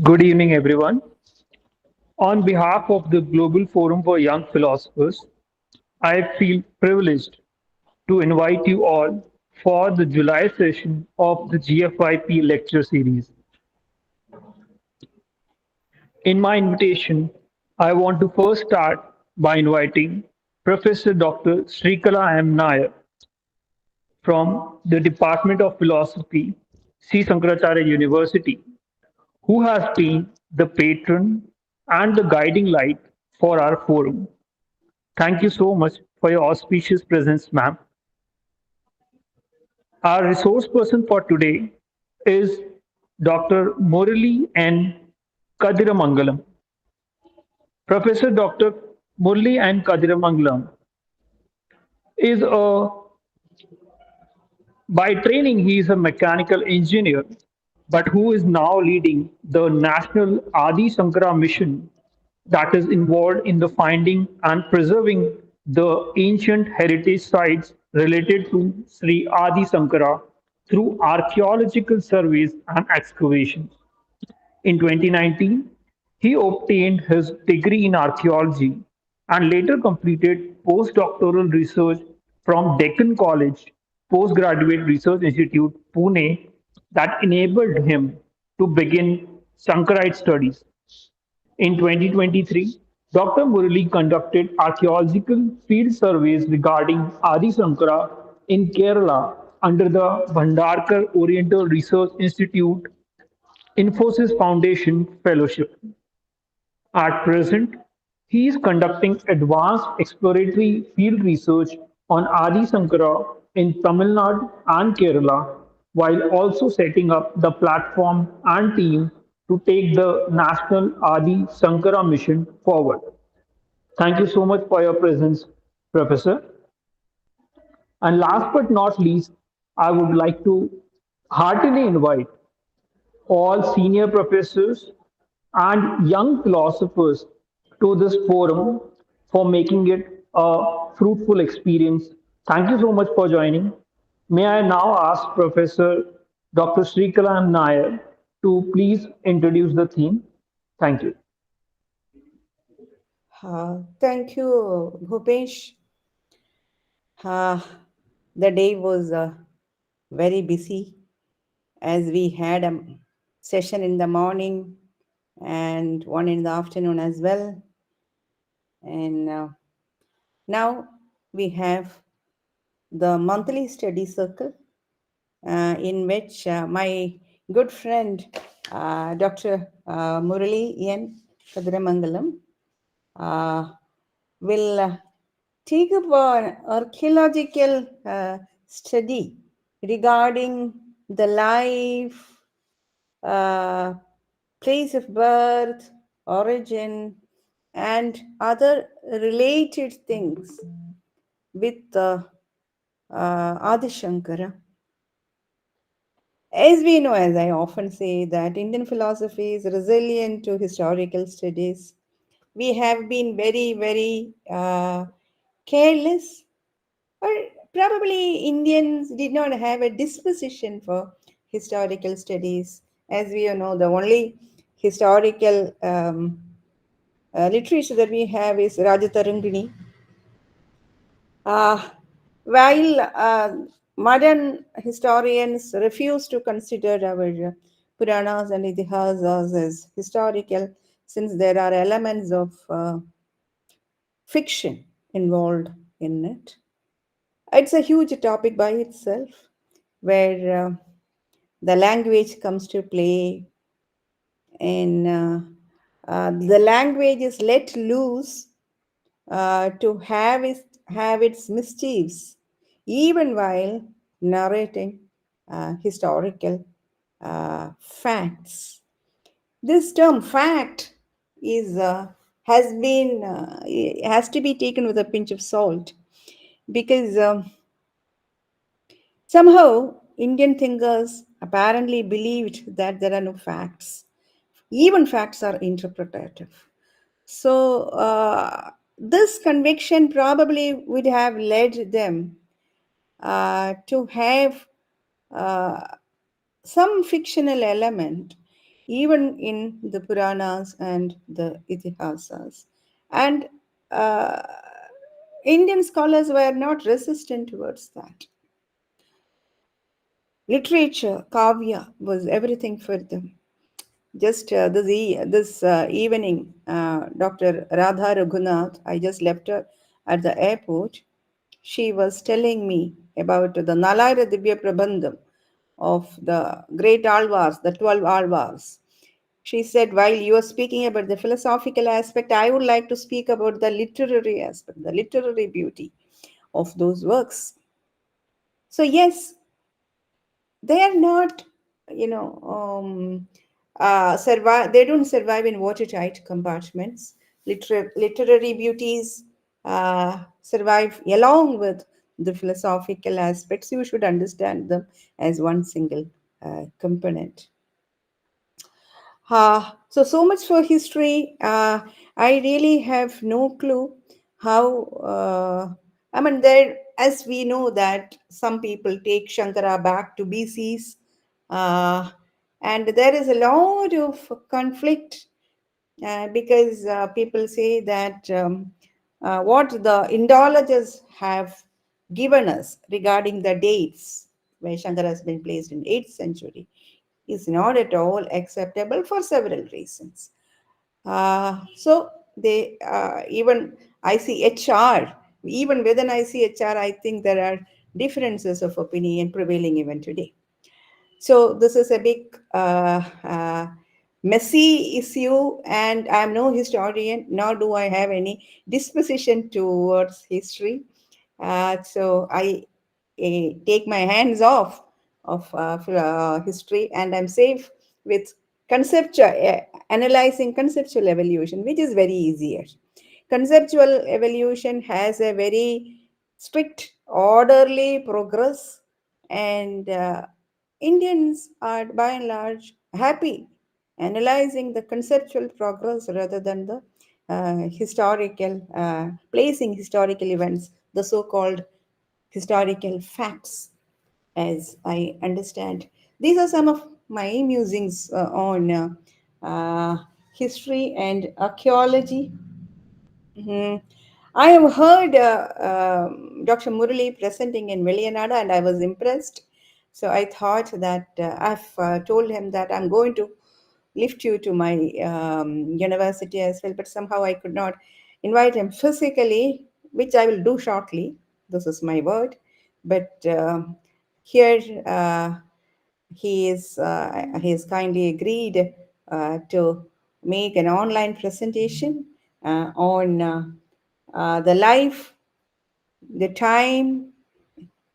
Good evening, everyone. On behalf of the Global Forum for Young Philosophers, I feel privileged to invite you all for the July session of the GFYP lecture series. In my invitation, I want to first start by inviting Professor Dr. Srikala M. Nair from the Department of Philosophy, C. Sankaracharya University, who has been the patron and the guiding light for our forum. Thank you so much for your auspicious presence, ma'am. Our resource person for today is Dr. Murali N. Kadiramangalam. Professor Dr. Murali N. Kadiramangalam is a by training he is a mechanical engineer, but who is now leading the national Adi Sankara mission that is involved in the finding and preserving the ancient heritage sites related to Sri Adi Sankara through archaeological surveys and excavations. In 2019, he obtained his degree in archaeology and later completed postdoctoral research from Deccan College Postgraduate Research Institute, Pune, that enabled him to begin Sankarite studies. In 2023, Dr. Murali conducted archaeological field surveys regarding Adi Sankara in Kerala under the Bhandarkar Oriental Research Institute Infosys Foundation Fellowship. At present, he is conducting advanced exploratory field research on Adi Sankara in Tamil Nadu and Kerala, while also setting up the platform and team to take the National Adi Sankara mission forward. Thank you so much for your presence, Professor. And last but not least, I would like to heartily invite all senior professors and young philosophers to this forum for making it a fruitful experience. Thank you so much for joining. May I now ask Professor Dr. Srikalam Nair to please introduce the theme. Thank you. Thank you, Bhupesh. Uh, the day was very busy as we had a session in the morning and one in the afternoon as well. And now we have the monthly study circle in which my good friend Dr. Murali N. Kathiramangalam will take up an archaeological study regarding the life, uh, place of birth, origin, and other related things with Adi Shankara. As we know, as I often say, that Indian philosophy is resilient to historical studies. We have been very, very careless, or probably Indians did not have a disposition for historical studies. As we know, the only historical literature that we have is Rajatarangini. Uh, while modern historians refuse to consider our Puranas and Itihasas as historical, since there are elements of fiction involved in it. It's a huge topic by itself where the language comes to play, and the language is let loose to have its mischiefs, even while narrating historical facts. This term "fact" is has to be taken with a pinch of salt because somehow Indian thinkers apparently believed that there are no facts. Even facts are interpretative. So, this conviction probably would have led them to have uh, some fictional element even in the Puranas and the Itihasas. And uh, Indian scholars were not resistant towards that. Literature, kavya, was everything for them. Just this evening, Dr. Radha Raghunath, I just left her at the airport. She was telling me about the Nalayra Divya Prabandham of the great Alvars, the 12 Alvars. She said, while you are speaking about the philosophical aspect, I would like to speak about the literary aspect, the literary beauty of those works. So, yes, they are not, you know, survive, they don't survive in watertight compartments. Literary beauties survive along with the philosophical aspects. You should understand them as one single component. So much for history. I really have no clue how. I mean, there, as we know that some people take Shankara back to BCs, uh, and there is a lot of conflict because people say that what the Indologists have given us regarding the dates where Shankara has been placed in 8th century is not at all acceptable for several reasons. So they even ICHR, even within ICHR, I think there are differences of opinion prevailing even today. So this is a big messy issue, and I'm no historian, nor do I have any disposition towards history. So I take my hands off of history, and I'm safe with conceptual analyzing conceptual evolution, which is very easier. Conceptual evolution has a very strict, orderly progress, and Indians are by and large happy analyzing the conceptual progress rather than the historical, placing historical events, the so called historical facts, as I understand. These are some of my musings on history and archaeology. Mhm. I have heard Dr. Murali presenting in Villianada, and I was impressed. So I thought that I've told him that I'm going to lift you to my university as well, but somehow I could not invite him physically, which I will do shortly. This is my word. But here he has kindly agreed to make an online presentation on the life, the time,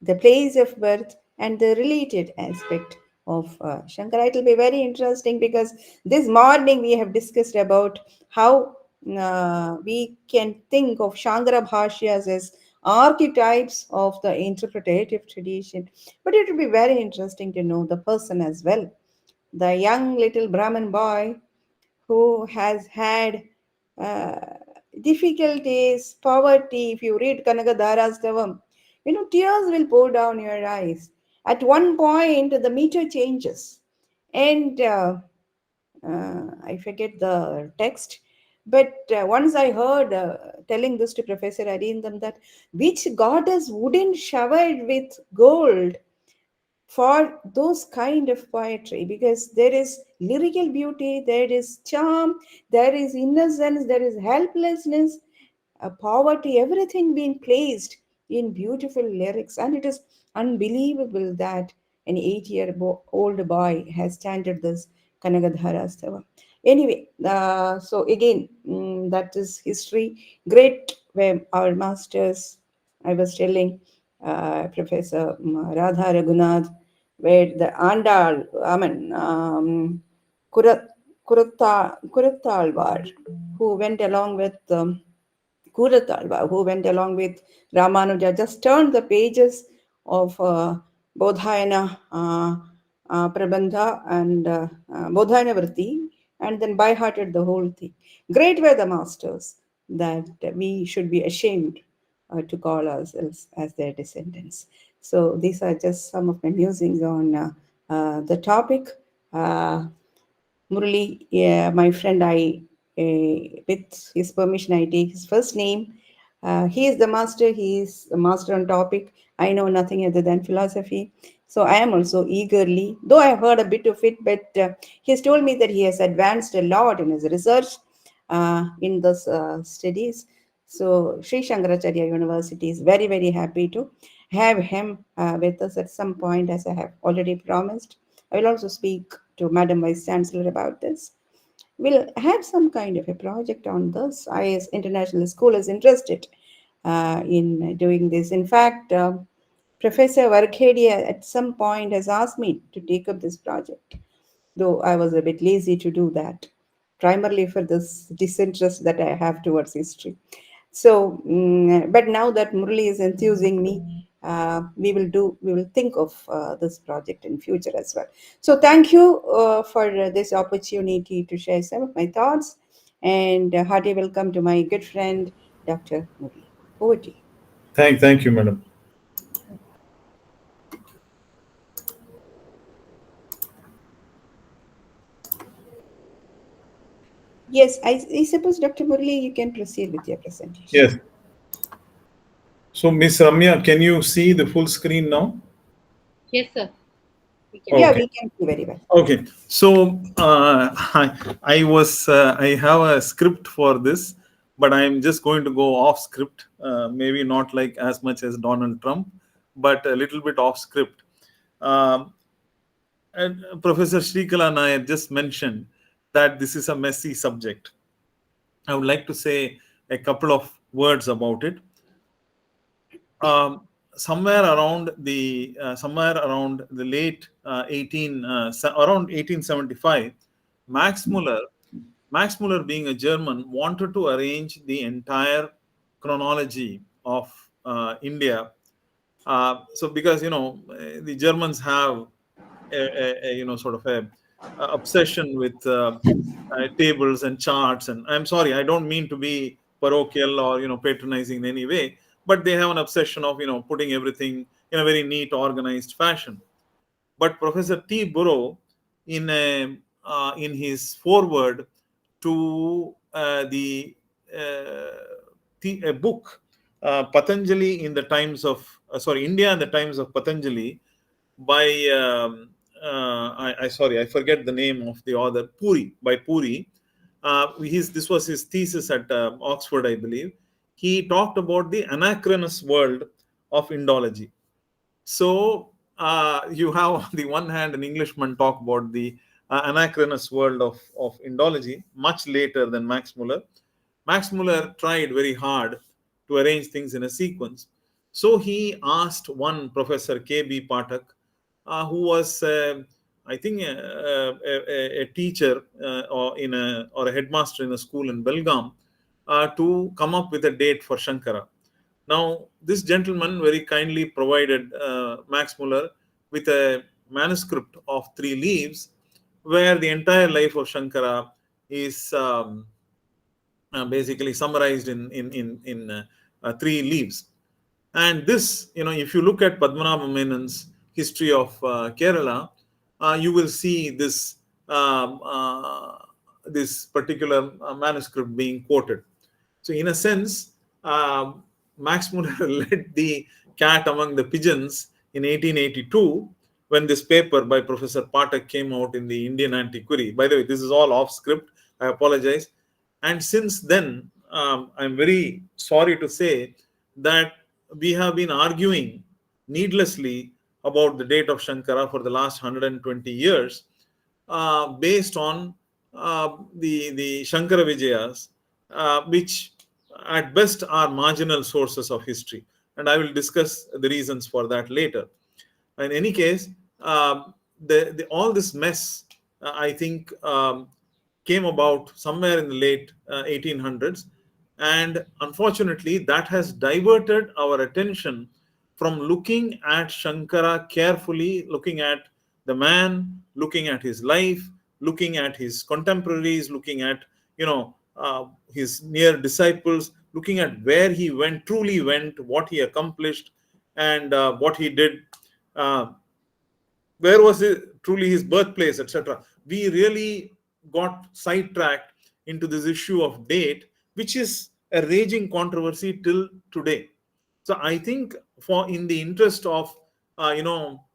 the place of birth, and the related aspect of Shankara. It will be very interesting because this morning we have discussed about how we can think of Shankara Bhashyas as archetypes of the interpretative tradition. But it will be very interesting to know the person as well. The young little Brahmin boy who has had uh, difficulties, poverty. If you read Kanakadharastavam, tears will pour down your eyes. At one point, the meter changes, and I forget the text. But once I heard telling this to Professor Arindam that which goddess wouldn't shower with gold for those kind of poetry, because there is lyrical beauty, there is charm, there is innocence, there is helplessness, poverty, everything being placed in beautiful lyrics. And it is unbelievable that an 8-year-old boy has chanted this Kanagadhara Stava. Anyway, so again, that is history. Great were our masters. I was telling Professor Radha Raghunath, where the Andal, I mean, Kurat, Kurattalvar, who went along with Kuratalva, who went along with Ramanuja, just turned the pages of Bodhayana Prabandha and Bodhayana Vritti, and then by hearted the whole thing. Great were the masters that we should be ashamed to call ourselves as their descendants. So these are just some of my musings on the topic. Uh, Murali, my friend, with his permission, I take his first name. He is the master. He is the master on topic. I know nothing other than philosophy. So I am also eagerly, though I have heard a bit of it, but he has told me that he has advanced a lot in his research in those studies. So Sri Shankaracharya University is very, very happy to have him with us at some point, as I have already promised. I will also speak to Madam Vice Chancellor about this. We'll have some kind of a project on this. IS International School is interested in doing this. In fact, Professor Varkhedia at some point has asked me to take up this project, though I was a bit lazy to do that, primarily for this disinterest that I have towards history. So, but now that Murali is enthusing me, we will think of this project in future as well. So, thank you for this opportunity to share some of my thoughts, and hearty welcome to my good friend, Dr. Murali. Over to you. Thank you, madam. Yes, I suppose, Dr. Murali, you can proceed with your presentation. Yes. So, Miss Ramya, can you see the full screen now? Yes, sir. We can. Yeah, Okay. we can see very well. Okay. So, I have a script for this, but I am just going to go off script. Maybe not like as much as Donald Trump, but a little bit off script. Um, and Professor Shrikala and I had just mentioned that this is a messy subject. I would like to say a couple of words about it. Um, somewhere around the late around 1875, Max Muller, being a German, wanted to arrange the entire chronology of India. So because the Germans have sort of a obsession with tables and charts, and I'm sorry, I don't mean to be parochial or patronizing in any way, but they have an obsession of putting everything in a very neat, organized fashion. But Professor T. Burrow, in his foreword to a book, Patanjali in the times of India in the times of Patanjali, by I forget the name of the author, Puri. This was his thesis at Oxford, I believe. He talked about the anachronous world of Indology. So you have on the one hand an Englishman talk about the anachronous world of Indology much later than Max Muller. Max Muller tried very hard to arrange things in a sequence. So he asked one Professor K.B. Pathak, who was, I think, a teacher or a headmaster in a school in Belgaum, to come up with a date for Shankara. Now, this gentleman very kindly provided Max Muller with a manuscript of 3 leaves, where the entire life of Shankara is basically summarized in 3 leaves. And this, if you look at Padmanabha Menon's history of Kerala, you will see this particular manuscript being quoted. So, in a sense, Max Muller led the cat among the pigeons in 1882 when this paper by Professor Pathak came out in the Indian Antiquary. By the way, this is all off script. I apologize. And since then, I'm very sorry to say that we have been arguing needlessly about the date of Shankara for the last 120 years, based on the Shankara Vijayas, which at best are marginal sources of history. And I will discuss the reasons for that later. In any case, all this mess, I think, came about somewhere in the late 1800s. And unfortunately, that has diverted our attention from looking at Shankara carefully, looking at the man, looking at his life, looking at his contemporaries, looking at his near disciples, looking at where he truly went, what he accomplished, and what he did. Where was it truly his birthplace, etc. We really got sidetracked into this issue of date, which is a raging controversy till today. So I think, for in the interest of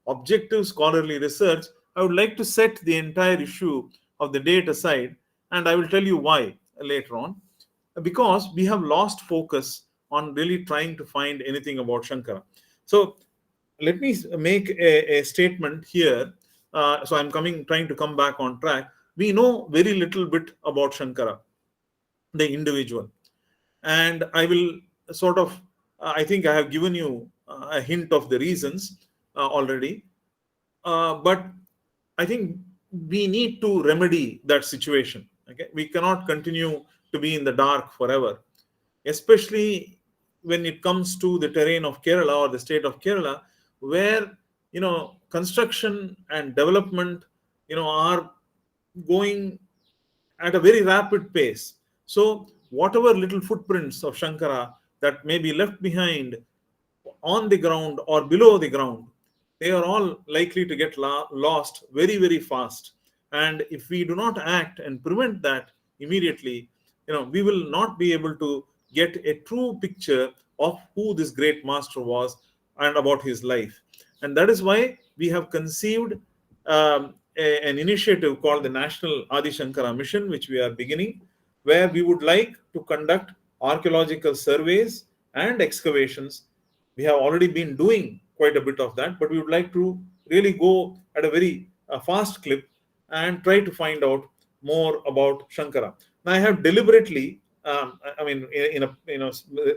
objective scholarly research, I would like to set the entire issue of the date aside, and I will tell you why later on. Because we have lost focus on really trying to find anything about Shankara. So let me make a statement here. So I'm trying to come back on track. We know very little bit about Shankara, the individual, and I will sort of, I think I have given you a hint of the reasons already. But I think we need to remedy that situation. Okay, we cannot continue to be in the dark forever, especially when it comes to the terrain of Kerala or the state of Kerala, where construction and development are going at a very rapid pace. So whatever little footprints of Shankara that may be left behind on the ground or below the ground, they are all likely to get lost very, very fast. And if we do not act and prevent that immediately, we will not be able to get a true picture of who this great master was and about his life. And that is why we have conceived an initiative called the National Adi Shankara Mission, which we are beginning, where we would like to conduct archaeological surveys and excavations. We have already been doing quite a bit of that, but we would like to really go at a very fast clip and try to find out more about Shankara. Now, I have deliberately, I mean,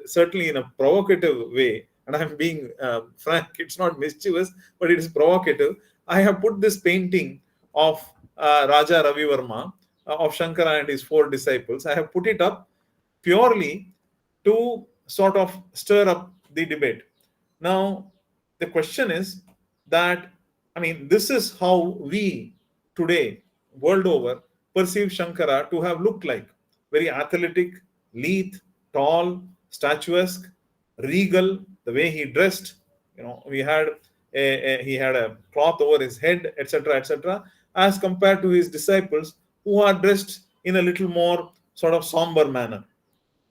certainly in a provocative way, and I'm being frank, it's not mischievous, but it is provocative. I have put this painting of Raja Ravi Varma of Shankara and his 4 disciples. I have put it up purely to sort of stir up the debate. Now, the question is that, I mean, this is how we today, world over, perceive Shankara to have looked like. Very athletic, lithe, tall, statuesque, regal, the way he dressed. We had he had a cloth over his head, etc., etc., as compared to his disciples who are dressed in a little more sort of somber manner.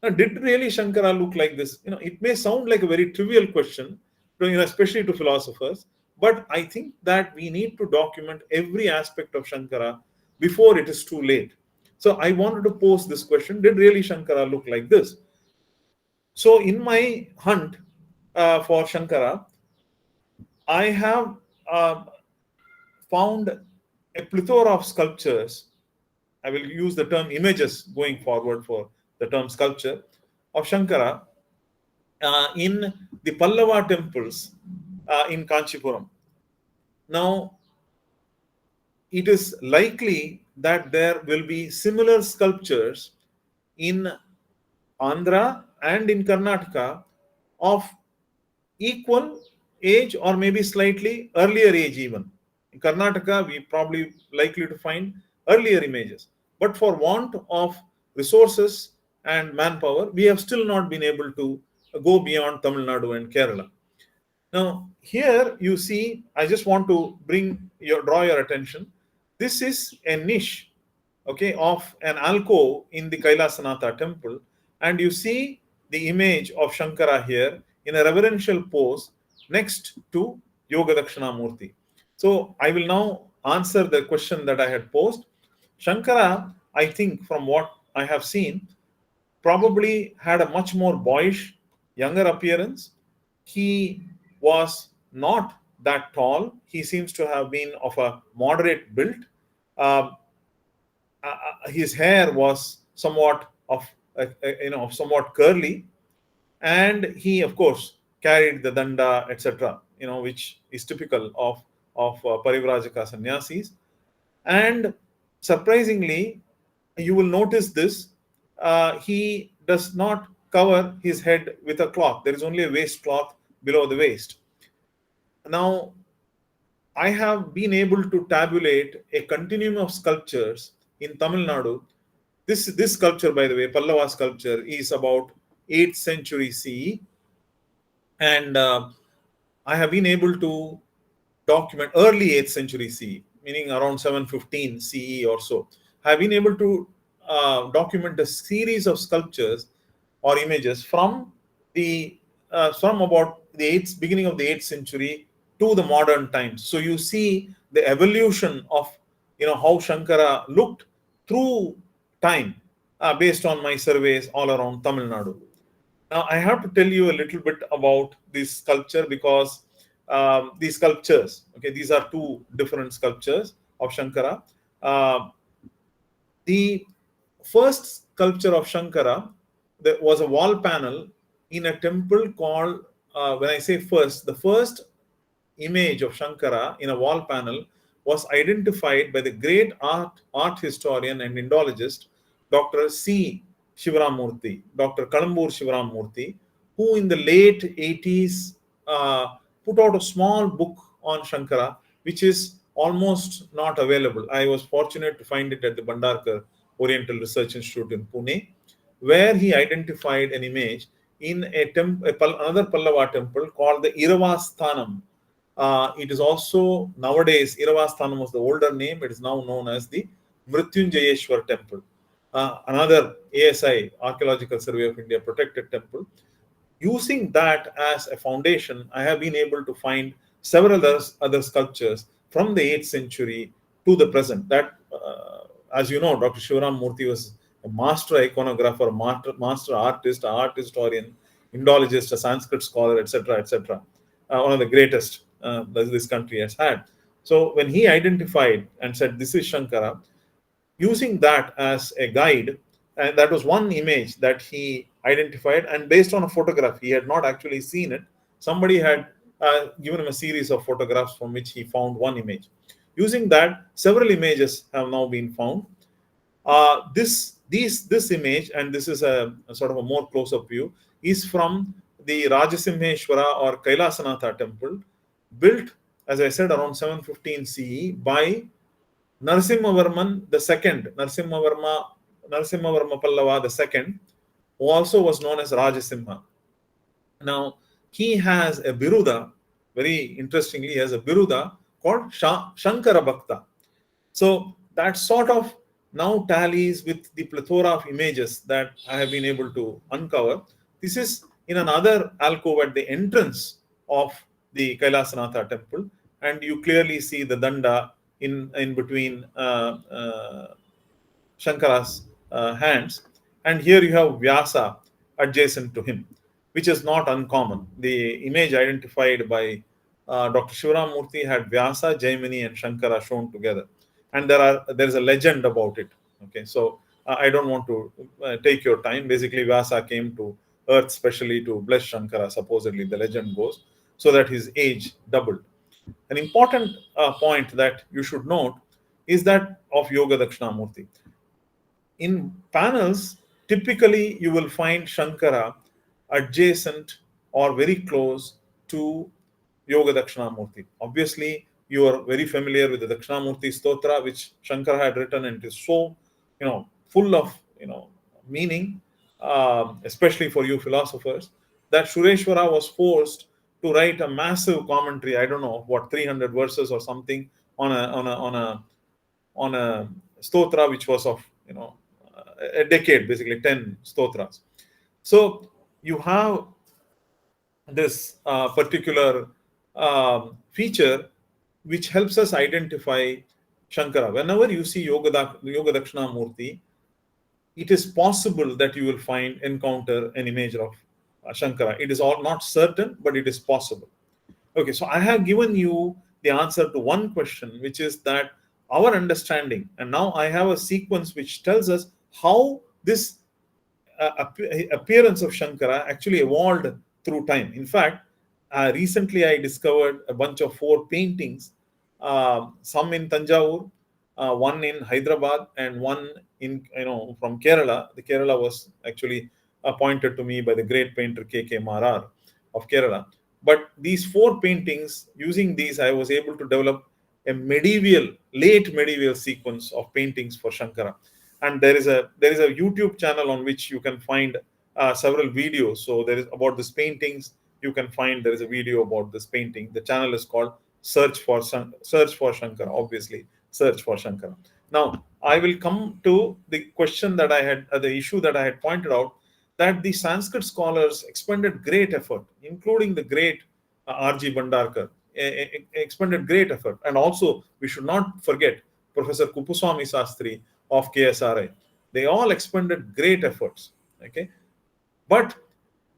Now, did really Shankara look like this? It may sound like a very trivial question, especially to philosophers, but I think that we need to document every aspect of Shankara before it is too late. So I wanted to pose this question: did really Shankara look like this? So in my hunt for Shankara, I have found a plethora of sculptures. I will use the term images going forward for the term sculpture of Shankara in the Pallava temples in Kanchipuram. Now, it is likely that there will be similar sculptures in Andhra and in Karnataka of equal age or maybe slightly earlier age even. In Karnataka, we probably likely to find earlier images. But for want of resources and manpower, we have still not been able to go beyond Tamil Nadu and Kerala. Now, here you see, I just want to draw your attention. This is a niche, okay, of an alcove in the Kailasanatha temple, and you see the image of Shankara here in a reverential pose next to Yoga Dakshinamurti. So I will now answer the question that I had posed. Shankara, I think, from what I have seen, probably had a much more boyish, younger appearance. He was not that tall. He seems to have been of a moderate build. Um, his hair was somewhat somewhat curly, and he, of course, carried the danda, etc., which is typical of Parivrajaka sannyasis. And surprisingly, you will notice this: he does not cover his head with a cloth. There is only a waist cloth below the waist. Now, I have been able to tabulate a continuum of sculptures in Tamil Nadu. This sculpture, by the way, Pallava sculpture, is about 8th century CE, and I have been able to document early 8th century CE, meaning around 715 CE or so. have been able to document a series of sculptures or images from the from about the beginning of the 8th century to the modern times. So you see the evolution of how Shankara looked through time, based on my surveys all around Tamil Nadu. Now, I have to tell you a little bit about this sculpture because these sculptures, okay, these are two different sculptures of Shankara. The first sculpture of Shankara, there was a wall panel in a temple called, when I say first, the first image of Shankara in a wall panel was identified by the great art historian and Indologist Dr. C. Shivaramurthy, Dr. Kalambur Shivaramurthy, who in the late 80s put out a small book on Shankara, which is almost not available. I was fortunate to find it at the Bhandarkar Oriental Research Institute in Pune, where he identified an image in another Pallava temple called the Iravasthanam. It is also nowadays, Iravasthanam was the older name. It is now known as the Mrityunjayeshwar temple, another ASI, Archaeological Survey of India protected temple. Using that as a foundation, I have been able to find several other sculptures from the 8th century to the present. That, as you know, Dr. Shivaram Murthy was a master iconographer, master artist, art historian, Indologist, a Sanskrit scholar, etc., etc. One of the greatest that this country has had. So when he identified and said, "This is Shankara," using that as a guide, and that was one image that he identified, and based on a photograph, he had not actually seen it. Somebody had given him a series of photographs from which he found one image. Using that, several images have now been found. This image, and this is a sort of a more close-up view, is from the Rajasimheshwara or Kailasanatha temple, built, as I said, around 715 CE by Narasimhavarman II, Narasimhavarma Pallava II, who also was known as Rajasimha. Now, he has a biruda, very interestingly, he has a biruda called Shankara Bhakta. So that sort of now tallies with the plethora of images that I have been able to uncover. This is in another alcove at the entrance of the Kailasanatha temple, and you clearly see the danda in between Shankara's hands, and here you have Vyasa adjacent to him, which is not uncommon. The image identified by Dr. Shivaram Murthy had Vyasa, Jaimini, and Shankara shown together, and there is a legend about it. Okay, so I don't want to take your time. Basically, Vyasa came to Earth specially to bless Shankara. Supposedly, the legend goes, so that his age doubled. An important point that you should note is that of Yoga Dakshinamurti. In panels, typically you will find Shankara adjacent or very close to Yoga Dakshinamurti. Obviously, you are very familiar with the Dakshinamurti Stotra, which Shankara had written, and it is so, full of, meaning, especially for you philosophers, that Shureshwara was forced to write a massive commentary. I don't know what, 300 verses or something on a stotra which was of a decade, basically 10 stotras. So you have this particular feature which helps us identify Shankara. Whenever you see Yoga Dakshinamurti, it is possible that you will encounter an image of Shankara. It is all not certain, but it is possible. Okay, so I have given you the answer to one question, which is that our understanding, and now I have a sequence which tells us how this appearance of Shankara actually evolved through time. In fact, recently I discovered a bunch of 4 paintings, some in Thanjavur, one in Hyderabad, and one in from Kerala. The Kerala was actually pointed to me by the great painter K.K. Marar of Kerala. But these 4 paintings, using these, I was able to develop a late medieval sequence of paintings for Shankara. And there is a YouTube channel on which you can find several videos. So there is about these paintings. You can find there is a video about this painting. The channel is called Search for Shankara. Obviously, Search for Shankara. Now, I will come to the question that I had, the issue that I had pointed out, that the Sanskrit scholars expended great effort, including the great R.G. Bhandarkar, expended great effort. And also, we should not forget Professor Kupuswamy Sastri of KSRI. They all expended great efforts. Okay, but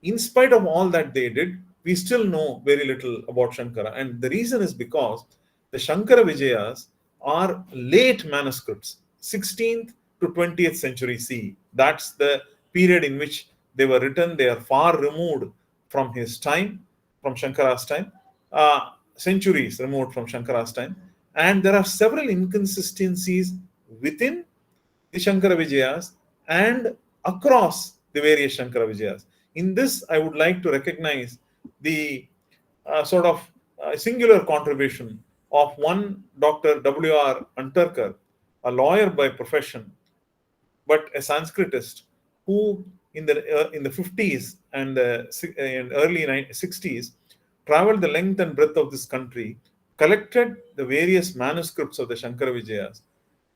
in spite of all that they did, we still know very little about Shankara. And the reason is because the Shankara Vijayas are late manuscripts, 16th to 20th century CE. That's the period in which they were written. They are far removed from his time, from Shankara's time, centuries removed from Shankara's time. And there are several inconsistencies within the Shankara Vijayas and across the various Shankara Vijayas. In this, I would like to recognize the sort of singular contribution of one Dr. W.R. Antarkar, a lawyer by profession, but a Sanskritist, who in the 50s and early 60s traveled the length and breadth of this country, collected the various manuscripts of the Shankara Vijayas,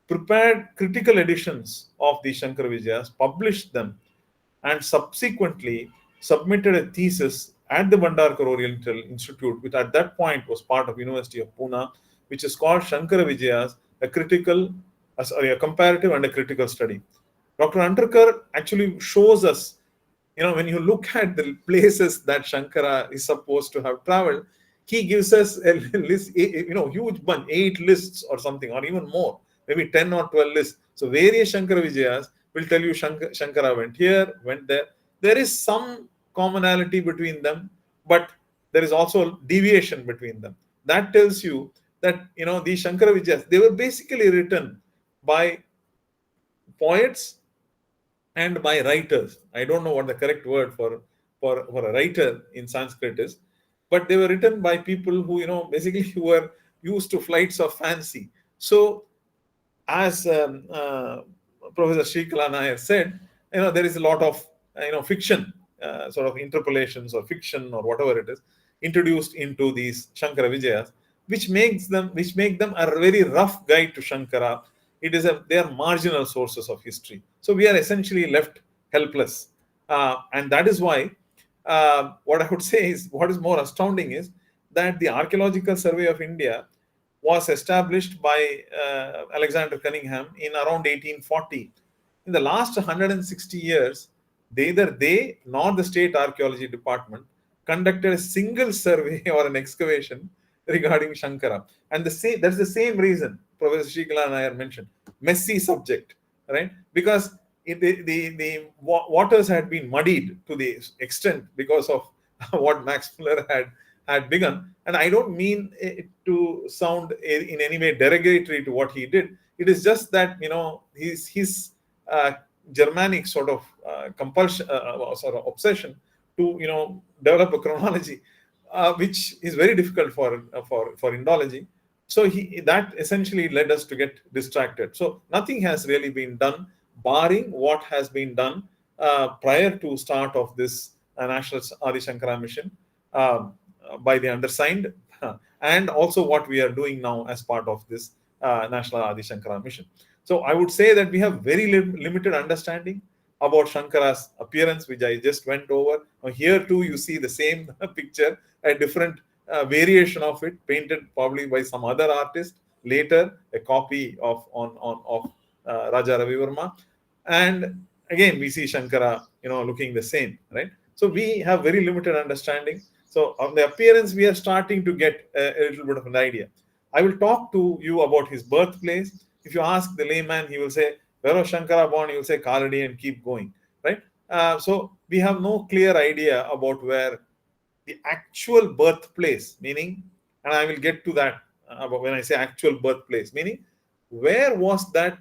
prepared critical editions of the Shankara Vijayas, published them, and subsequently submitted a thesis at the Bhandarkar Oriental Institute, which at that point was part of University of Pune, which is called Shankara Vijayas, a comparative and a critical study. Dr. Antarkar actually shows us, when you look at the places that Shankara is supposed to have traveled, he gives us a list, huge bunch, 8 lists or something, or even more, maybe 10 or 12 lists. So various Shankara Vijayas will tell you Shankara went here, went there. There is some commonality between them, but there is also deviation between them. That tells you that, these Shankara Vijayas, they were basically written by poets and by writers. I don't know what the correct word for a writer in Sanskrit is, but they were written by people who, basically who were used to flights of fancy. So, as Professor Srikala Nair said, there is a lot of, fiction, sort of interpolations or fiction or whatever it is, introduced into these Shankara Vijayas, which make them a very rough guide to Shankara. They are marginal sources of history. So we are essentially left helpless. And that is why what I would say is, what is more astounding is that the Archaeological Survey of India was established by Alexander Cunningham in around 1840. In the last 160 years, neither they nor the State Archaeology Department conducted a single survey or an excavation regarding Shankara. And that's the same reason Professor Srikala Nair mentioned, messy subject, right? Because the waters had been muddied to the extent because of what Max Muller had begun. And I don't mean it to sound in any way derogatory to what he did. It is just that, his Germanic sort of compulsion, sort of obsession to, develop a chronology, which is very difficult for Indology. So that essentially led us to get distracted. So nothing has really been done, barring what has been done prior to start of this National Adi Shankara mission by the undersigned, and also what we are doing now as part of this National Adi Shankara mission. So I would say that we have very limited understanding about Shankara's appearance, which I just went over. Now, here too, you see the same picture, a different variation of it, painted probably by some other artist. Later, a copy of Raja Ravi Verma, and again we see Shankara, looking the same, right? So we have very limited understanding. So on the appearance, we are starting to get a little bit of an idea. I will talk to you about his birthplace. If you ask the layman, he will say, where was Shankara born? He will say Kaladi and keep going, right? So we have no clear idea about where the actual birthplace, meaning, and I will get to that about when I say actual birthplace, meaning where was that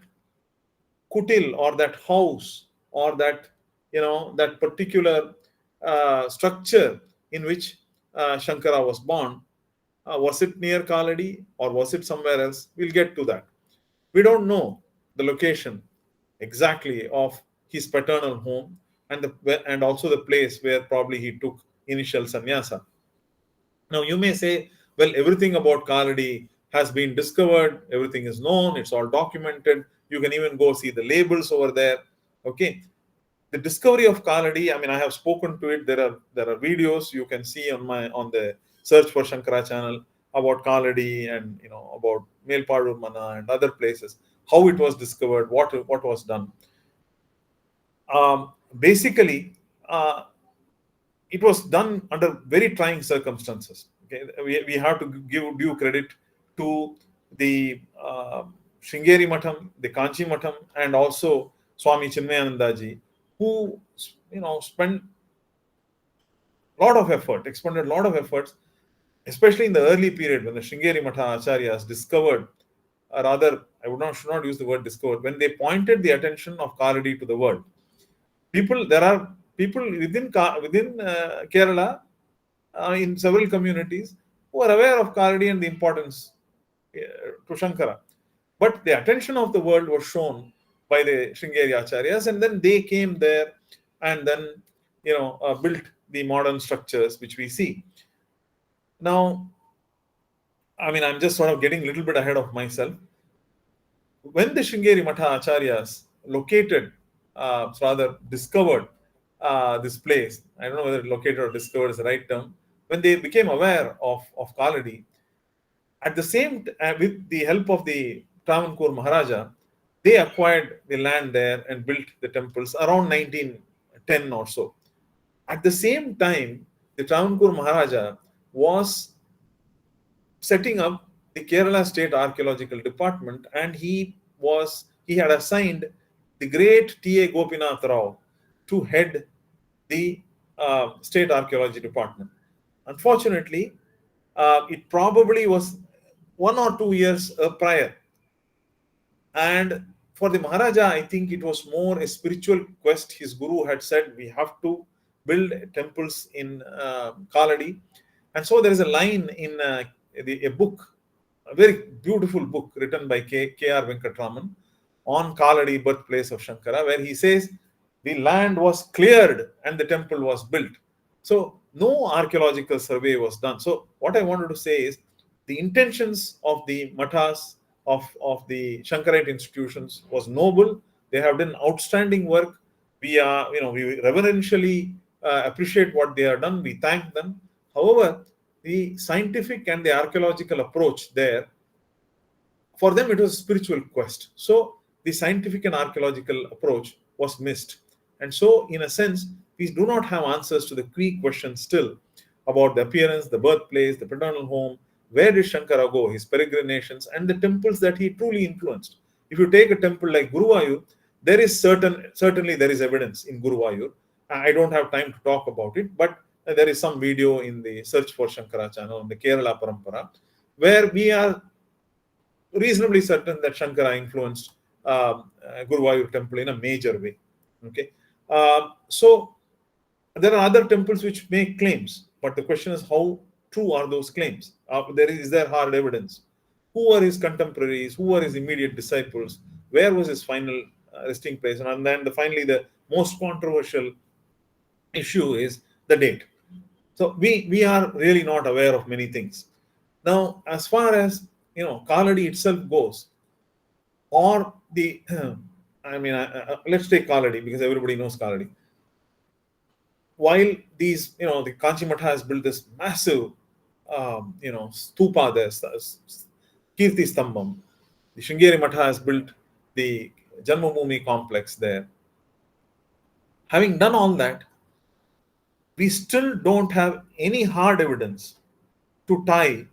kutil or that house or that, that particular structure in which Shankara was born. Was it near Kaladi or was it somewhere else? We'll get to that. We don't know the location exactly of his paternal home and also the place where probably he took initial sannyasa. Now you may say, well, everything about Kaladi has been discovered, everything is known, it's all documented. You can even go see the labels over there. Okay. The discovery of Kaladi, I mean, I have spoken to it. There are videos you can see on the Search for Shankara channel about Kaladi and about Melpadu Mana and other places, how it was discovered, what was done. Basically, it was done under very trying circumstances. Okay, we have to give due credit to the Shringeri Matham, the Kanchi Matham, and also Swami Chinmayanandaji, who spent expended a lot of efforts, especially in the early period when the Shringeri Matha Acharyas discovered, or rather, should not use the word discovered, when they pointed the attention of Kaladi to the world. There are people within Kerala, in several communities, who are aware of Kaladi and the importance to Shankara. But the attention of the world was shown by the Shringeri Acharyas, and then they came there and then built the modern structures which we see. Now, I mean, I'm just sort of getting a little bit ahead of myself. When the Shringeri Matha Acharyas discovered this place, I don't know whether located or discovered is the right term, when they became aware of Kaladi, at the same with the help of the Travancore Maharaja, they acquired the land there and built the temples around 1910 or so. At the same time, the Travancore Maharaja was setting up the Kerala State Archaeological Department, and he had assigned the great T.A. Gopinath Rao to head the State Archaeology Department. Unfortunately, it probably was 1 or 2 years prior. And for the Maharaja, I think it was more a spiritual quest. His guru had said, we have to build temples in Kaladi. And so there is a line in a book, a very beautiful book written by K.R. Venkatraman on Kaladi, birthplace of Shankara, where he says the land was cleared and the temple was built. So no archaeological survey was done. So what I wanted to say is the intentions of the mathas of the Shankarite institutions was noble. They have done outstanding work. We reverentially appreciate what they have done. We thank them. However, the scientific and the archaeological approach there, for them it was a spiritual quest. So the scientific and archaeological approach was missed. And so, in a sense, we do not have answers to the key questions still about the appearance, the birthplace, the paternal home, where did Shankara go, his peregrinations, and the temples that he truly influenced. If you take a temple like Guruvayur, there is certainly there is evidence in Guruvayur. I don't have time to talk about it, but there is some video in the Search for Shankara channel on the Kerala Parampara, where we are reasonably certain that Shankara influenced Guruvayur temple in a major way. Okay, so there are other temples which make claims, but the question is how true are those claims? Is there hard evidence? Who are his contemporaries? Who are his immediate disciples? Where was his final resting place? And then finally, the most controversial issue is the date. So we are really not aware of many things. Now, as far as Kaladi itself goes, or the let's take Kaladi because everybody knows Kaladi. While these, the Kanchi Matha has built this massive, stupa there, Kirti Stambam. The Shringeri Matha has built the Janmabhoomi complex there. Having done all that, we still don't have any hard evidence to tie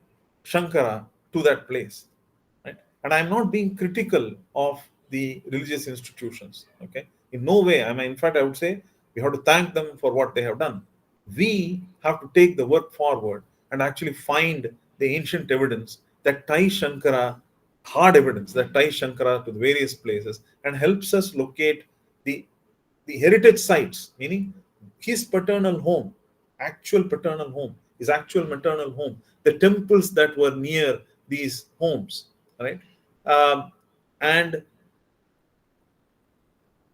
Shankara to that place. Right? And I'm not being critical of the religious institutions. Okay, in no way. In fact, I would say we have to thank them for what they have done. We have to take the work forward and actually find the ancient evidence that ties Shankara, hard evidence that ties Shankara to the various places and helps us locate the heritage sites, meaning his paternal home, actual paternal home, his actual maternal home, the temples that were near these homes, right? And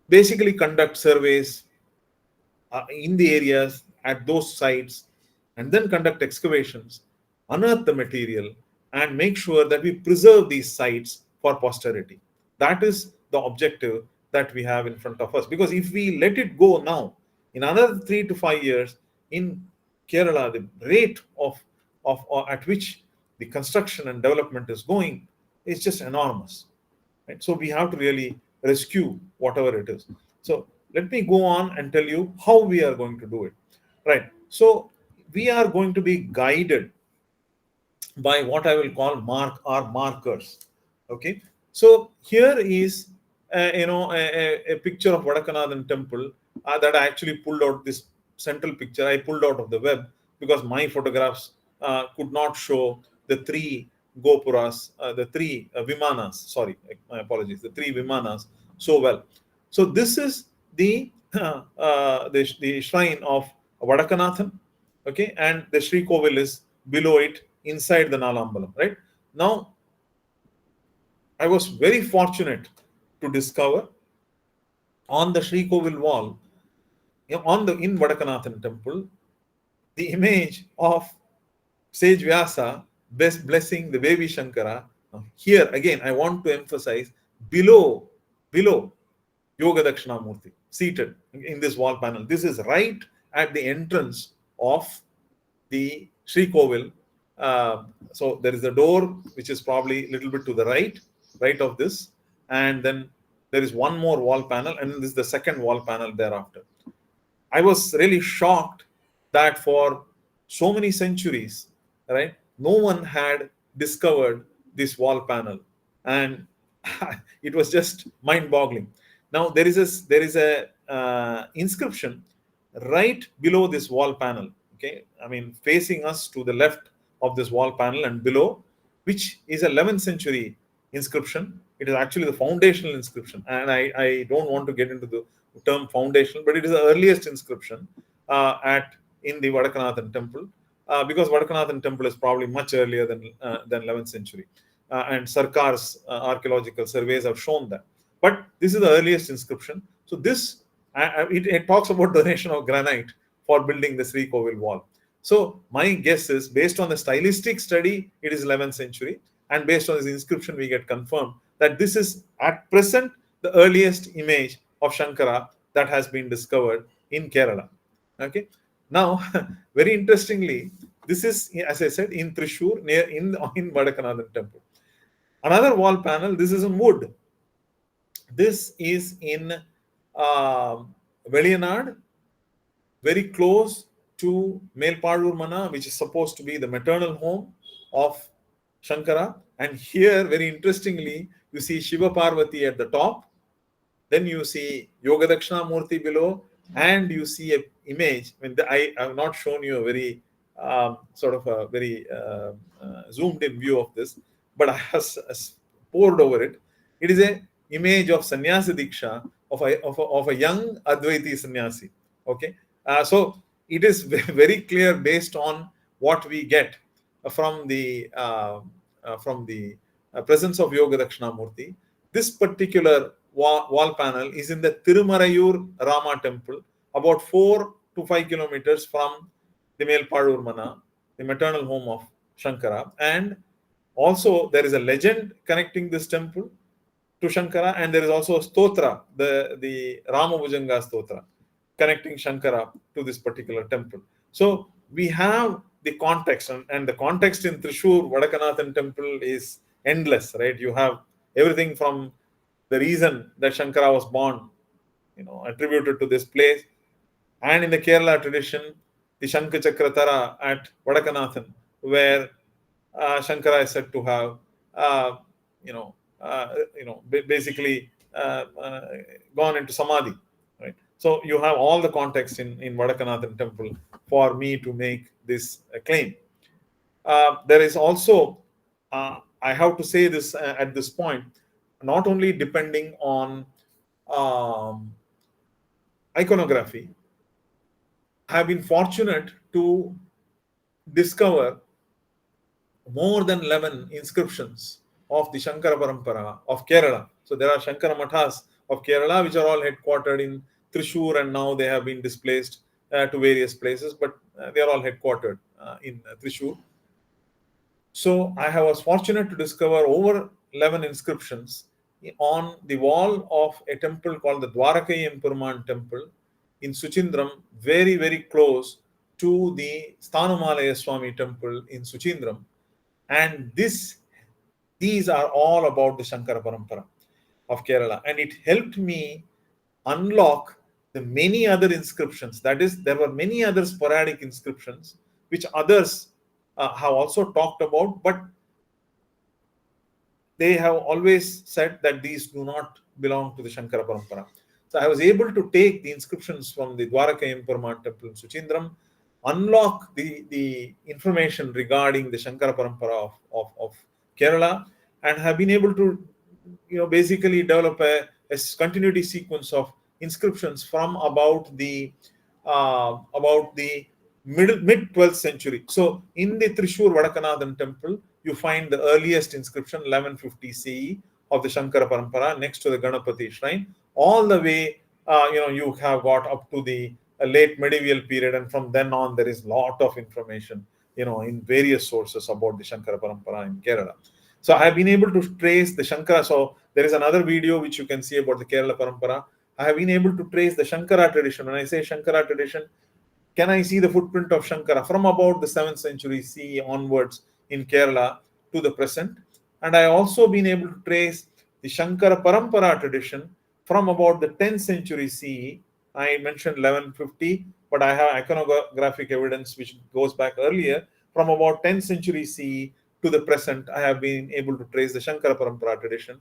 basically conduct surveys in the areas at those sites, and then conduct excavations, unearth the material, and make sure that we preserve these sites for posterity. That is the objective that we have in front of us. Because if we let it go now, in another 3 to 5 years, in Kerala, the rate of at which the construction and development is going is just enormous. Right? So we have to really rescue whatever it is. So let me go on and tell you how we are going to do it. Right. So we are going to be guided by what I will call markers. Okay. So here is a picture of Vadakanathan temple that I actually pulled out. This central picture I pulled out of the web because my photographs could not show the three gopuras, the three vimanas. Sorry, my apologies. The three vimanas so well. So this is the shrine of Vadakanathan. Okay, and the Sri Kovil is below it inside the Nalambalam. Right now, I was very fortunate to discover on the Sri Kovil wall, in Vadakanathan temple, the image of Sage Vyasa blessing the baby Shankara. Now, here again, I want to emphasize below Yoga Dakshinamurti, seated in this wall panel. This is right at the entrance of the Sri Kovil. So there is a door which is probably a little bit to the right of this, and then there is one more wall panel, and this is the second wall panel thereafter. I was really shocked that for so many centuries, right, no one had discovered this wall panel, and it was just mind-boggling. Now there is a inscription right below this wall panel. Okay, I mean facing us to the left of this wall panel and below, which is 11th century inscription. It is actually the foundational inscription, and I don't want to get into the term foundational, but it is the earliest inscription in the Vadakanathan temple, because Vadakanathan temple is probably much earlier than 11th century, and Sarkar's archaeological surveys have shown that. But this is the earliest inscription. So this it talks about donation of granite for building the Sri Kovil wall. So my guess is, based on the stylistic study, it is 11th century, and based on this inscription, we get confirmed that this is at present the earliest image of Shankara that has been discovered in Kerala. Okay. Now, very interestingly, this is, as I said, in Thrissur, in Vadakanathan temple. Another wall panel. This is in wood. This is in Veliyanad, very close to Melpalur Mana, which is supposed to be the maternal home of Shankara. And here, very interestingly, you see Shiva Parvati at the top. Then you see Yoga Dakshinamurti below, and you see an image. I mean, I have not shown you a very sort of a very zoomed in view of this, but I have poured over it. It is an image of Sannyasi Diksha of a young Advaiti Sannyasi. Okay, so it is very clear based on what we get from the presence of Yoga Dakshinamurti. This particular wall panel is in the Tirumarayur Rama temple, about 4 to 5 kilometers from the Melpalur Mana, the maternal home of Shankara. And also there is a legend connecting this temple to Shankara, and there is also a stotra, the Rama Bhujanga stotra, connecting Shankara to this particular temple. So we have the context, and the context in Thrissur Vadakanathan temple is endless, right? You have everything from the reason that Shankara was born, attributed to this place, and in the Kerala tradition, the Shankha Chakratara at Vadakanathan, where Shankara is said to have, basically gone into samadhi, right? So you have all the context in Vadakanathan temple for me to make this claim. There is also, I have to say this at this point, not only depending on iconography, I have been fortunate to discover more than 11 inscriptions of the Shankara Parampara of Kerala. So there are Shankara Mathas of Kerala, which are all headquartered in Thrissur, and now they have been displaced to various places, but they are all headquartered in Thrissur. So I was fortunate to discover over 11 inscriptions on the wall of a temple called the Dwarakayam Peruman temple in Suchindram, very, very close to the Sthanumalaya Swami temple in Suchindram. And these are all about the Shankara Parampara of Kerala. And it helped me unlock the many other inscriptions. That is, there were many other sporadic inscriptions which others have also talked about, but they have always said that these do not belong to the Shankara Parampara. So I was able to take the inscriptions from the Dwarakayam Peruman temple in Suchindram, unlock the information regarding the Shankara Parampara of Kerala, and have been able to basically develop a continuity sequence of inscriptions from about the mid 12th century. So in the Trishur Vadakanathan temple, you find the earliest inscription 1150 CE of the Shankara Parampara next to the Ganapati shrine. All the way, you have got up to the late medieval period, and from then on there is lot of information, in various sources about the Shankara Parampara in Kerala. So I have been able to trace the Shankara. So there is another video which you can see about the Kerala Parampara. I have been able to trace the Shankara tradition. When I say Shankara tradition, can I see the footprint of Shankara from about the 7th century CE onwards in Kerala to the present? And I also been able to trace the Shankara Parampara tradition from about the 10th century CE. I mentioned 1150, but I have iconographic evidence which goes back earlier. From about 10th century CE to the present, I have been able to trace the Shankara Parampara tradition.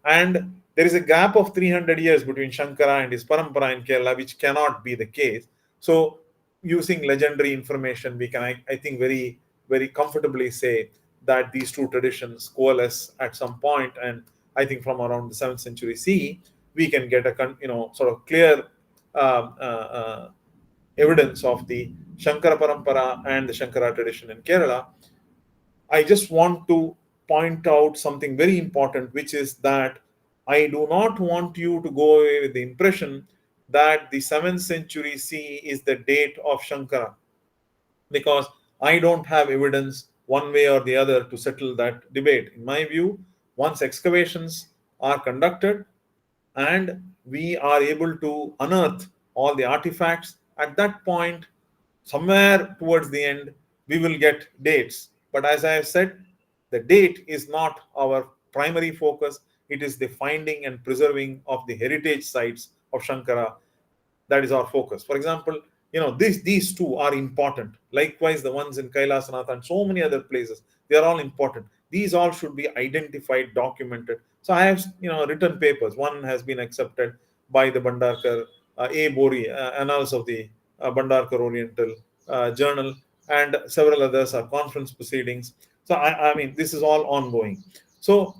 And there is a gap of 300 years between Shankara and his Parampara in Kerala, which cannot be the case. So using legendary information, we can, I think, very, very comfortably say that these two traditions coalesce at some point. And I think from around the 7th century CE, we can get a sort of clear evidence of the Shankara Parampara and the Shankara tradition in Kerala. I just want to point out something very important, which is that I do not want you to go away with the impression that the 7th century CE is the date of Shankara, because I don't have evidence one way or the other to settle that debate. In my view, once excavations are conducted and we are able to unearth all the artifacts, at that point, somewhere towards the end, we will get dates. But as I have said, the date is not our primary focus. It is the finding and preserving of the heritage sites of Shankara. That is our focus. For example, these two are important. Likewise, the ones in Kailasanatha and so many other places, they are all important. These all should be identified, documented. So I have written papers. One has been accepted by the Bhandarkar A. Bori, Annals of the Bhandarkar Oriental Journal, and several others are conference proceedings. So I mean, this is all ongoing. So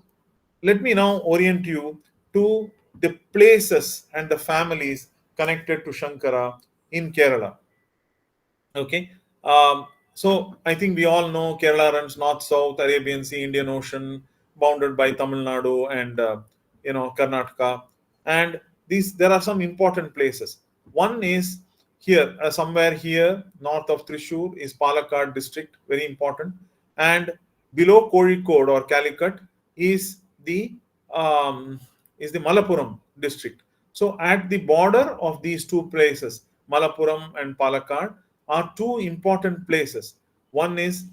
let me now orient you to the places and the families connected to Shankara in Kerala. Okay. So I think we all know Kerala runs north-south, Arabian Sea, Indian Ocean, bounded by Tamil Nadu and Karnataka. And there are some important places. One is here, somewhere here, north of Trishur, is Palakkad district, very important. And below Kozhikode or Calicut is the Malappuram district. So at the border of these two places, Malappuram and Palakkad, are two important places. One is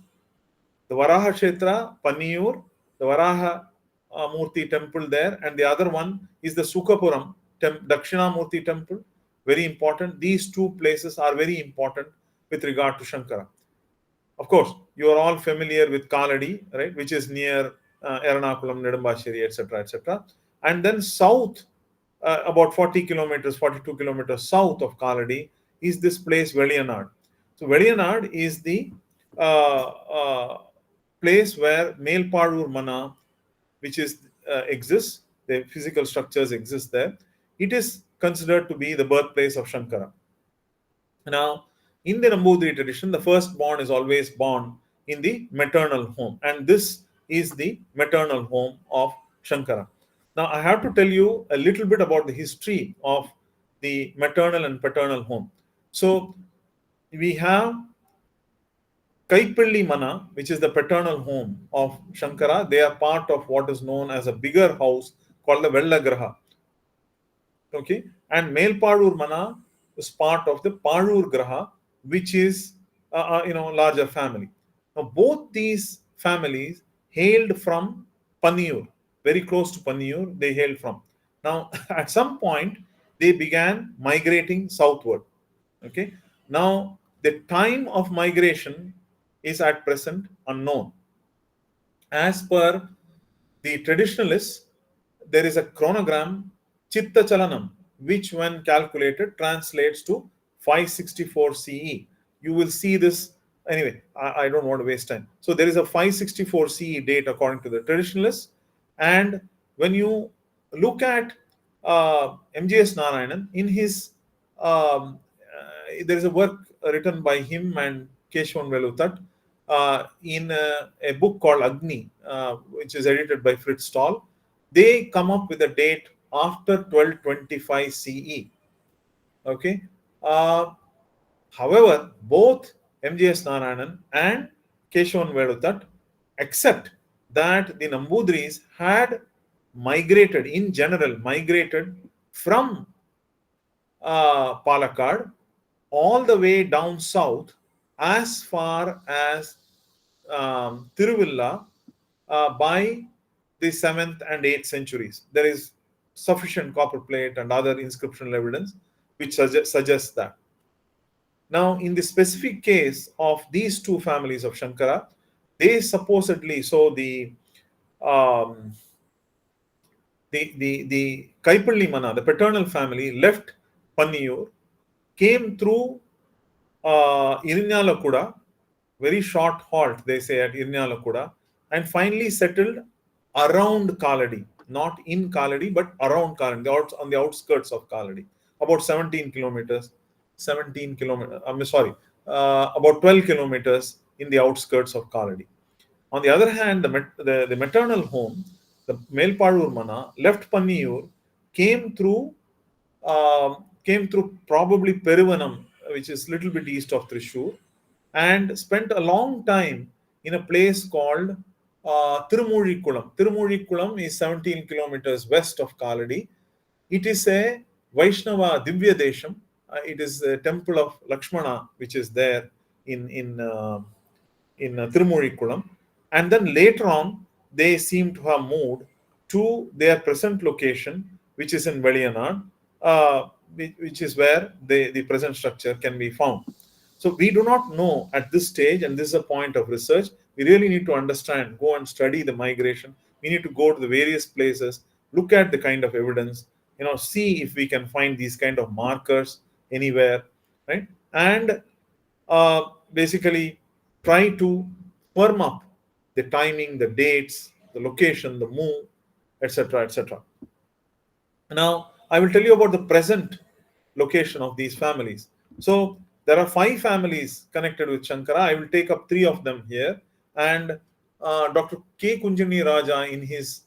the Varaha Kshetra, Panniyur, the Varaha Murti temple there, and the other one is the Sukapuram Dakshinamurti temple. Very important. These two places are very important with regard to Shankara. Of course, you are all familiar with Kaladi, right, which is near Ernakulam, Nedambashiri, etc., etc. And then south, about 40 kilometers, 42 kilometers south of Kaladi, is this place Veliyanad. So Veliyanad is the place where Melpadur Mana, which exists, the physical structures exist there. It is considered to be the birthplace of Shankara. Now, in the Nambudiri tradition, the firstborn is always born in the maternal home, and this is the maternal home of Shankara. Now, I have to tell you a little bit about the history of the maternal and paternal home. So, we have Kaipilli Mana, which is the paternal home of Shankara. They are part of what is known as a bigger house called the Vellagraha. Okay, and Melpadur Mana is part of the Parur Graha, which is larger family. Now both these families hailed from Paniyur, very close to Paniyur. They hailed from. Now at some point they began migrating southward. Okay, now the time of migration is at present unknown. As per the traditionalists, there is a chronogram, Chitta Chalanam, which when calculated translates to 564 CE. You will see this anyway. I don't want to waste time. So there is a 564 CE date according to the traditionalists. And when you look at MGS Narayanan, in his there is a work written by him and Keshwan Veluthat in a book called Agni, which is edited by Fritz Stahl. They come up with a date after 1225 CE. Okay. However, both MGS Narayanan and Keshwan Veluthat accept that the Nambudris had migrated, in general, migrated from Palakkad all the way down south as far as Tiruvilla by the 7th and 8th centuries. There is sufficient copper plate and other inscriptional evidence which suggests that. Now, in the specific case of these two families of Shankara, they supposedly, so the Kaipalli Mana, the paternal family, left Panniyur, came through Irnyalakuda, very short halt, they say, at Irnyalakuda, and finally settled around Kaladi, not in Kaladi, but around Kaladi, on the outskirts of Kaladi, about 17 kilometers, about 12 kilometers in the outskirts of Kaladi. On the other hand, the maternal home, the Melpadur Mana, left Panniyur, came through probably Peruvanam, which is a little bit east of Thrissur, and spent a long time in a place called Tirumuzhikulam. Tirumuzhikulam is 17 kilometers west of Kaladi. It is a Vaishnava Divya Desham. It is a temple of Lakshmana, which is there in Tirumuzhikulam. And then later on, they seem to have moved to their present location, which is in Veliyanad, which is where the present structure can be found. So we do not know at this stage, and this is a point of research. We really need to understand, go and study the migration. We need to go to the various places, look at the kind of evidence, see if we can find these kind of markers anywhere, right? And basically try to firm up the timing, the dates, the location, the move, etc., etc. Now, I will tell you about the present location of these families. So, there are 5 families connected with Shankara. I will take up 3 of them here. And Dr. K. Kunjani Raja, in his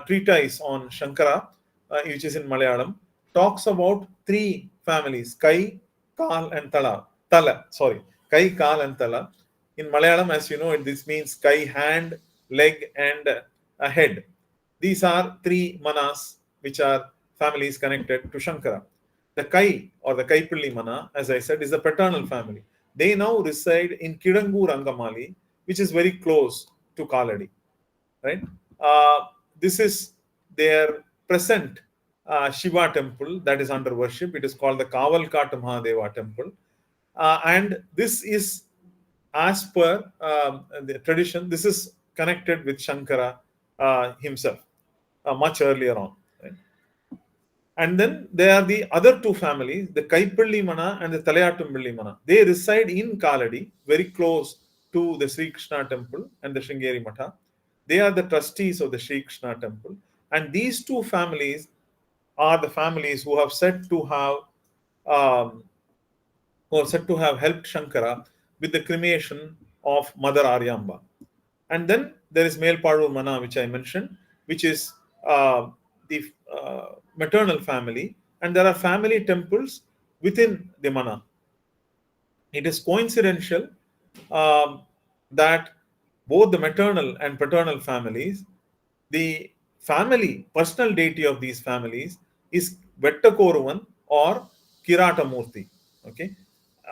treatise on Shankara, which is in Malayalam, talks about 3 families: Kai, Kal, and Tala. Kai, Kal, and Tala. In Malayalam, as you know, this means Kai, hand, leg, and a head. These are 3 manas which are families connected to Shankara. The Kai, or the Kaipalli Mana, as I said, is the paternal family. They now reside in Kidangur Rangamali, which is very close to Kaladi. Right? This is their present Shiva temple that is under worship. It is called the Kavalkata Mahadeva temple. And this is, as per the tradition, this is connected with Shankara himself much earlier on. Right? And then there are the other 2 families, the Kaipalli Mana and the Talayatumbilli Mana. They reside in Kaladi, very close to the Sri Krishna temple and the Sringeri Matha. They are the trustees of the Sri Krishna temple. And these 2 families are the families who have said to have helped Shankara with the cremation of Mother Aryamba. And then there is Melpadur Mana, which I mentioned, which is the maternal family, and there are family temples within the Mana. It is coincidental that both the maternal and paternal families, the personal deity of these families is Vettakoruvan or Kiratamurti. Okay.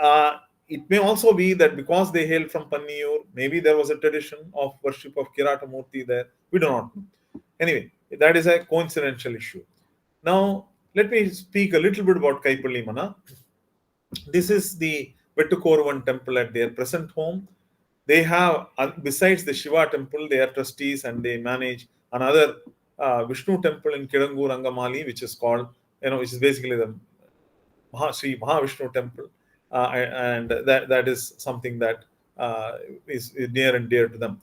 Uh, it may also be that because they hail from Panniyur, maybe there was a tradition of worship of Kiratamurti there. We do not know. Anyway, that is a coincidental issue. Now, let me speak a little bit about Kaipalli Mana. This is the Vettukoruvan temple at their present home. They have, besides the Shiva temple, they are trustees and they manage another Vishnu temple in Kirangur Rangamali, which is called, which is basically the Sri Mahavishnu temple. And that is something that is near and dear to them.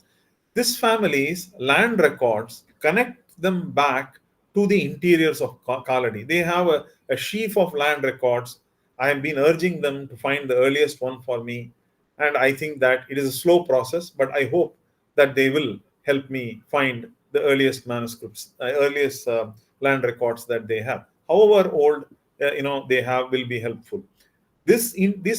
This family's land records connect them back to the interiors of Kaladi. They have a sheaf of land records. I have been urging them to find the earliest one for me, and I think that it is a slow process, but I hope that they will help me find the earliest manuscripts, earliest land records that they have. However old they have will be helpful. This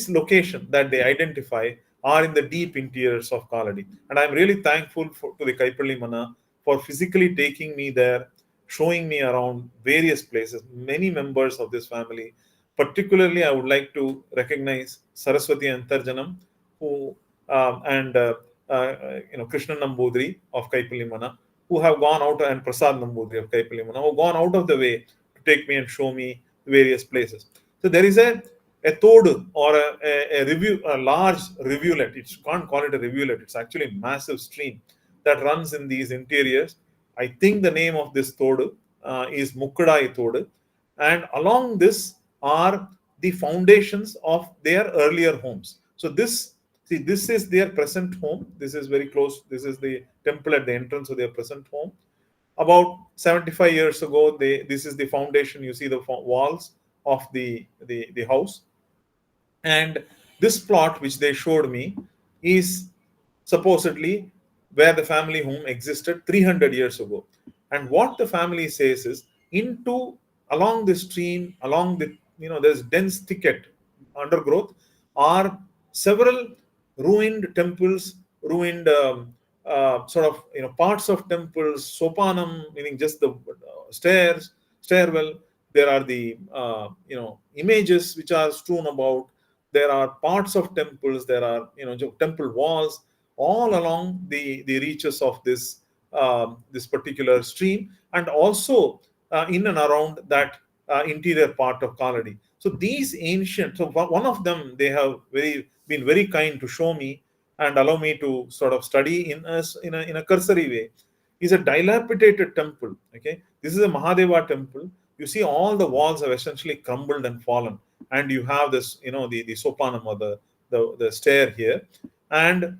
location that they identify are in the deep interiors of Kaladi. And I'm really thankful to the Kaipalli Mana for physically taking me there, showing me around various places, many members of this family. Particularly, I would like to recognize Saraswati Antarjanam, who and Krishna Nambudri of Kaipalli Mana, who have gone out, and Prasad Nambudri of Kaipalli Mana, who have gone out of the way to take me and show me various places. So there is a toad or a large rivulet. You can't call it a rivulet. It's actually a massive stream that runs in these interiors. I think the name of this toad is Mukkadai toad. And along this are the foundations of their earlier homes. So this is their present home. This is very close. This is the temple at the entrance of their present home. About 75 years ago, this is the foundation. You see the walls of the house. And this plot which they showed me is supposedly where the family home existed 300 years ago. And what the family says is, along the stream, along the there's dense thicket undergrowth, are several ruined temples, ruined parts of temples, sopanam, meaning just the stairwell. There are the images which are strewn about. There are parts of temples. There are temple walls all along the reaches of this particular stream, and also in and around that interior part of Kaladi. So these ancient, so one of them, they have been very kind to show me and allow me to sort of study in a cursory way, is a dilapidated temple. Okay, this is a Mahadeva temple. You see all the walls have essentially crumbled and fallen, and you have this the sopanam or the stair here, and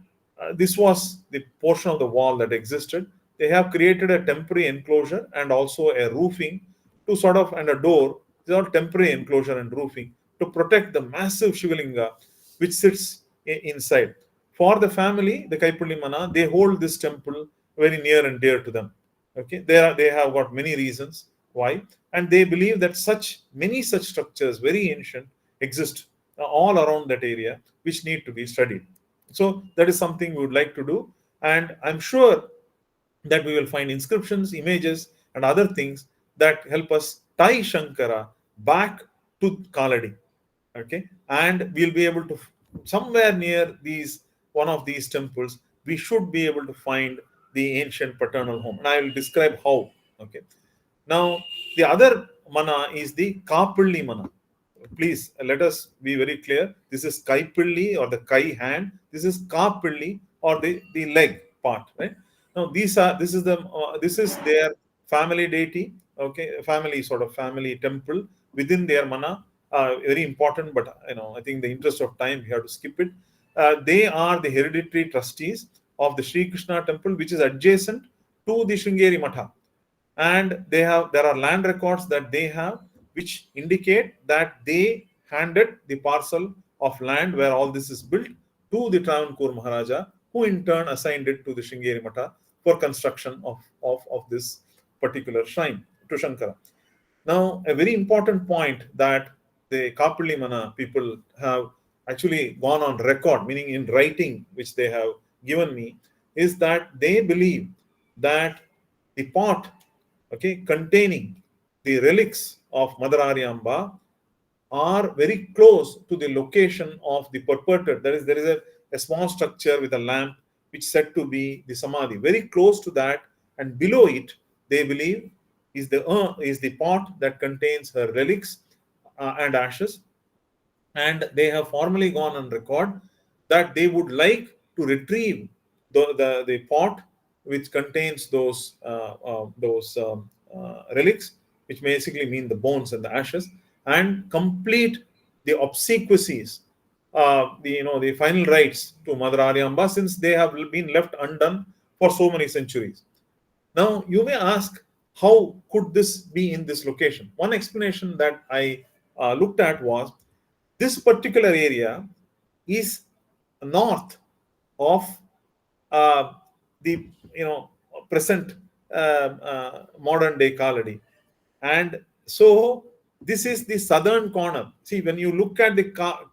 this was the portion of the wall that existed. They have created a temporary enclosure and also a roofing to sort of, and a door. These are temporary enclosure and roofing to protect the massive Shivalinga which sits inside. For the family, the Kaipalli Mana, they hold this temple very near and dear to them. Okay, they have got many reasons why, and they believe that many such structures, very ancient, exist all around that area, which need to be studied. So that is something we would like to do, and I'm sure that we will find inscriptions, images, and other things that help us tie Shankara back to Kaladi. Okay, and we'll be able to, somewhere near one of these temples, we should be able to find the ancient paternal home, and I will describe how. Okay, now the other mana is the Kapalli Mana. Please let us be very clear. This is Kaipalli, or the Kai hand. This is Kapalli, or the leg part. Right now, this is their family deity. Okay, family temple within their mana. Very important, but I think the interest of time, we have to skip it. They are the hereditary trustees of the Sri Krishna temple, which is adjacent to the Sringeri Matha, and there are land records that they have which indicate that they handed the parcel of land where all this is built to the Travancore Maharaja, who in turn assigned it to the Sringeri Matha for construction of this particular shrine to Shankara. Now, a very important point that the Kapalli Mana people have actually gone on record, meaning in writing, which they have given me, is that they believe that the pot okay, containing the relics of Mother Aryamba are very close to the location of the perpetrator. There is a small structure with a lamp which is said to be the Samadhi. Very close to that, and below it, they believe is the pot that contains her relics and ashes. And they have formally gone on record that they would like to retrieve the pot which contains those relics, which basically mean the bones and the ashes, and complete the obsequies, the final rites to Mother Aryamba, since they have been left undone for so many centuries. Now, you may ask, how could this be in this location? One explanation that I looked at was this particular area is north of uh, the present modern day Kaladi, and so this is the southern corner. See, when you look at the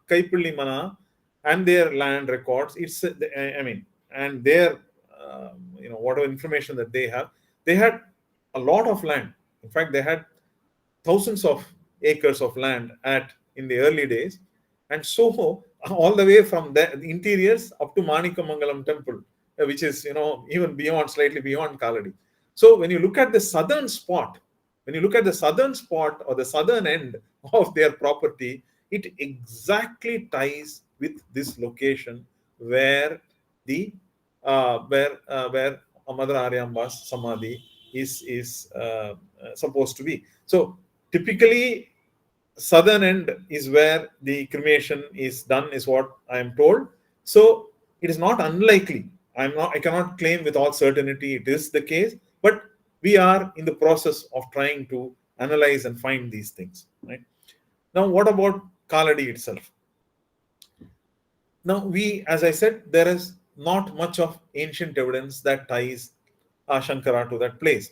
Kaipilli Mana and their land records, it's I mean, and their whatever information that they had a lot of land. In fact, they had thousands of acres of land in the early days, and so all the way from the interiors up to Manikamangalam temple, which is even beyond, slightly beyond Kaladi. So when you look at the southern spot, or the southern end of their property, it exactly ties with this location where the where Mother Aryamba's Samadhi is supposed to be. So typically, southern end is where the cremation is done, is what I am told. So it is not unlikely. I cannot claim with all certainty it is the case, but we are in the process of trying to analyze and find these things. Right now, what about Kaladi itself? Now, as I said, there is not much of ancient evidence that ties Shankara to that place.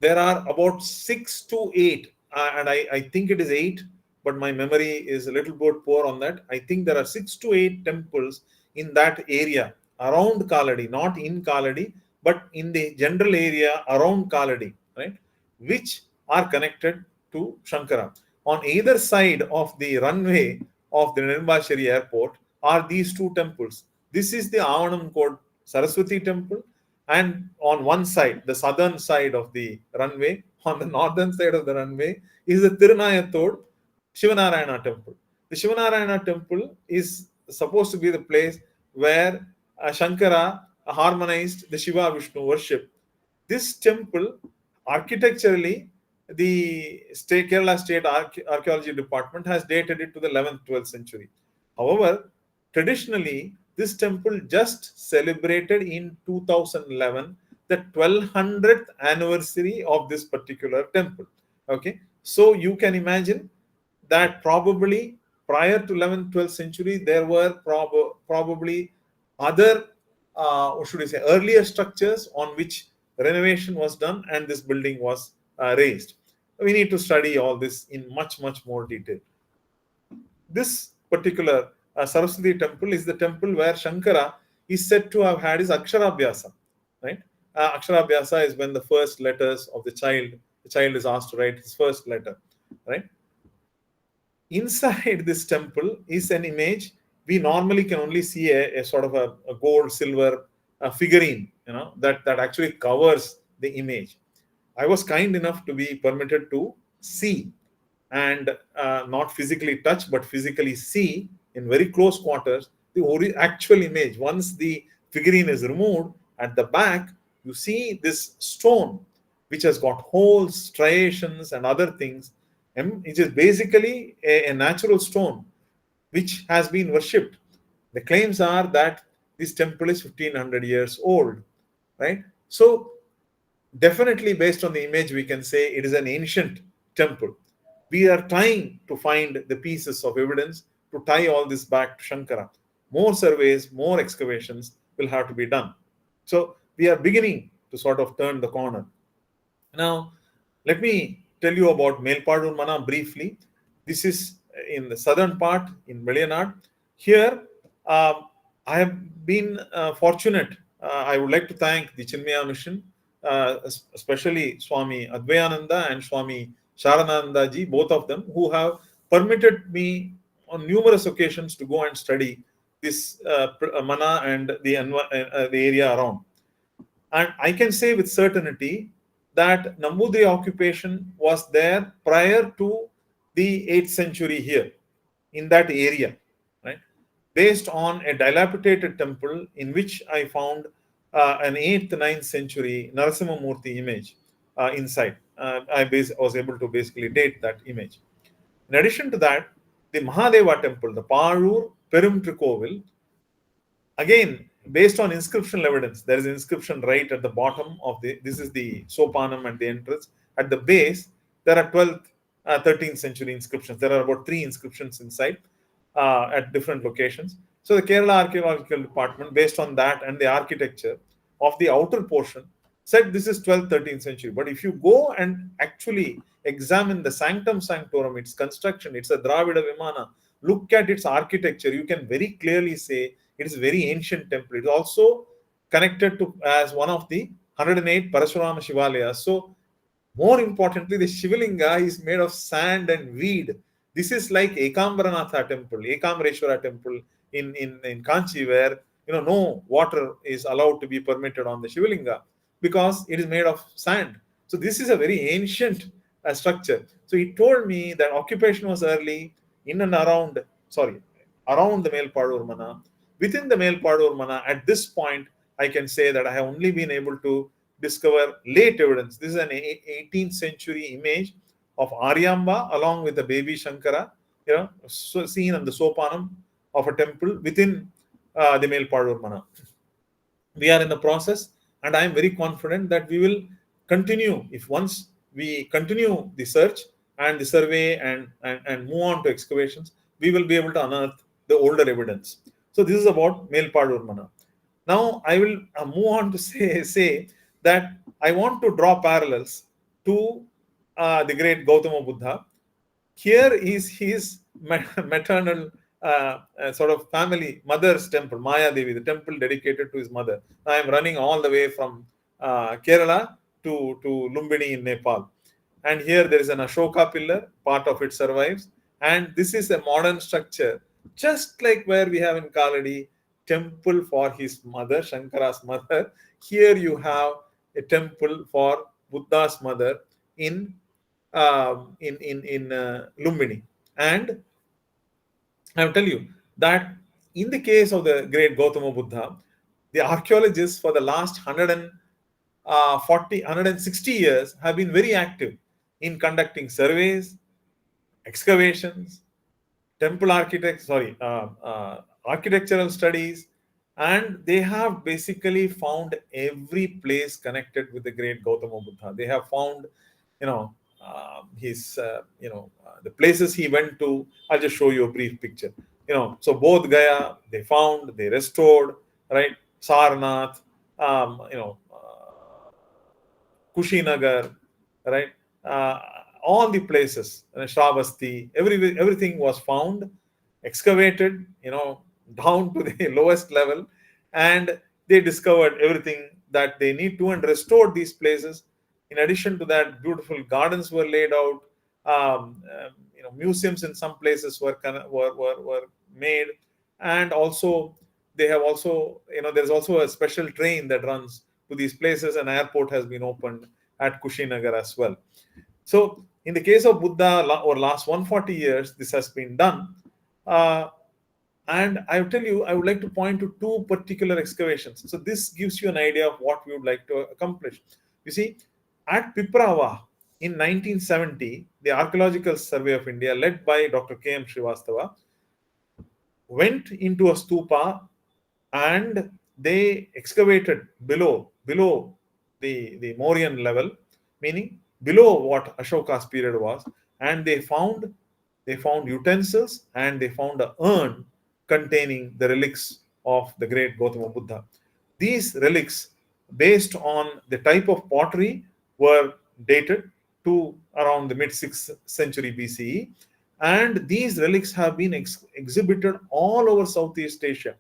There are about 6 to 8, and I think it is 8, but my memory is a little bit poor on that. I think there are 6 to 8 temples in that area around Kaladi, not in Kaladi, but in the general area around Kaladi, right, which are connected to Shankara. On either side of the runway of the Nirmbashiri airport are these two temples. This is the Avanam Kod Saraswati temple, and on one side, the southern side of the runway, on the northern side of the runway, is the Tirunayathod Shivanarayana temple. The Shivanarayana temple is supposed to be the place where Shankara harmonized the Shiva Vishnu worship. This temple, architecturally, the Kerala State Archaeology Department has dated it to the 11th, 12th century. However, traditionally, this temple just celebrated in 2011 the 1200th anniversary of this particular temple. Okay, so you can imagine that probably prior to 11th, 12th century, there were probably other, what should I say, earlier structures on which renovation was done and this building was raised. We need to study all this in much, much more detail. This particular Saraswati temple is the temple where Shankara is said to have had his Aksharabhyasa, right? Aksharabhyasa is when the first letters of the child is asked to write his first letter, right? Inside this temple is an image. We normally can only see a sort of a gold, silver figurine, that actually covers the image. I was kind enough to be permitted to see and not physically touch, but physically see in very close quarters the actual image. Once the figurine is removed, at the back, you see this stone, which has got holes, striations, and other things. It is basically a natural stone which has been worshipped. The claims are that this temple is 1500 years old, right? So, definitely based on the image, we can say it is an ancient temple. We are trying to find the pieces of evidence to tie all this back to Shankara. More surveys, more excavations will have to be done. So, we are beginning to sort of turn the corner. Now, let me tell you about Melpadur Mana briefly. This is in the southern part in Veliyanad. Here, I have been fortunate. I would like to thank the Chinmaya Mission especially Swami Advayananda and Swami Sharananda ji, both of them, who have permitted me on numerous occasions to go and study this mana and the area around. And I can say with certainty that Nambudri occupation was there prior to the 8th century here in that area, right? Based on a dilapidated temple in which I found an 8th, 9th century Narasimhamurti image inside. Was able to basically date that image. In addition to that, the Mahadeva temple, the Parur Perum again, based on inscriptional evidence, there is an inscription right at the bottom of this is the sopanam and the entrance. At the base, there are 12th, 13th century inscriptions. There are about 3 inscriptions inside at different locations. So the Kerala Archaeological Department, based on that and the architecture of the outer portion, said this is 12th, 13th century. But if you go and actually examine the Sanctum Sanctorum, its construction, it's a Dravida Vimana, look at its architecture, you can very clearly say it is a very ancient temple. It is also connected to as one of the 108 Parashurama Shivalayas. So, more importantly, the Shivalinga is made of sand and weed. This is like Ekambaranatha temple, Ekambareshwara temple in Kanchi, where no water is allowed to be permitted on the Shivalinga because it is made of sand. So this is a very ancient structure. So he told me that occupation was early in and around the Melpadur Mana. Within the Melpadur Mana, at this point, I can say that I have only been able to discover late evidence. This is an 18th century image of Aryamba along with the baby Shankara, seen on the sopanam of a temple within the Melpadur Mana. We are in the process, and I am very confident that we will continue. If once we continue the search and the survey and move on to excavations, we will be able to unearth the older evidence. So this is about Melpadur Mana. Now I will move on to say that I want to draw parallels to the great Gautama Buddha. Here is his maternal sort of family, mother's temple, Maya Devi, the temple dedicated to his mother. I am running all the way from Kerala to Lumbini in Nepal. And here there is an Ashoka pillar, part of it survives. And this is a modern structure, just like where we have in Kaladi, temple for his mother, Shankara's mother. Here you have a temple for Buddha's mother in Lumbini. And I will tell you that in the case of the great Gautama Buddha, the archaeologists for the last 160 years have been very active in conducting surveys, excavations, architectural studies, and they have basically found every place connected with the great Gautama Buddha. They have found, the places he went to. I'll just show you a brief picture. So both Gaya, they found, they restored, right? Sarnath, Kushinagar, right? All the places, Shravasti, everything was found, excavated, down to the lowest level, and they discovered everything that they need to and restored these places. In addition to that, beautiful gardens were laid out. Museums in some places were made, and also they have also there's also a special train that runs to these places. An airport has been opened at Kushinagar as well. So in the case of Buddha, over last 140 years, this has been done. And I will tell you, I would like to point to 2 particular excavations. So this gives you an idea of what we would like to accomplish. You see, at Piprava in 1970, the Archaeological Survey of India, led by Dr. K.M. Srivastava, went into a stupa and they excavated below the Mauryan level, meaning below what Ashoka's period was, and they found utensils and they found an urn containing the relics of the great Gautama Buddha. These relics, based on the type of pottery, were dated to around the mid 6th century BCE, and these relics have been exhibited all over Southeast Asia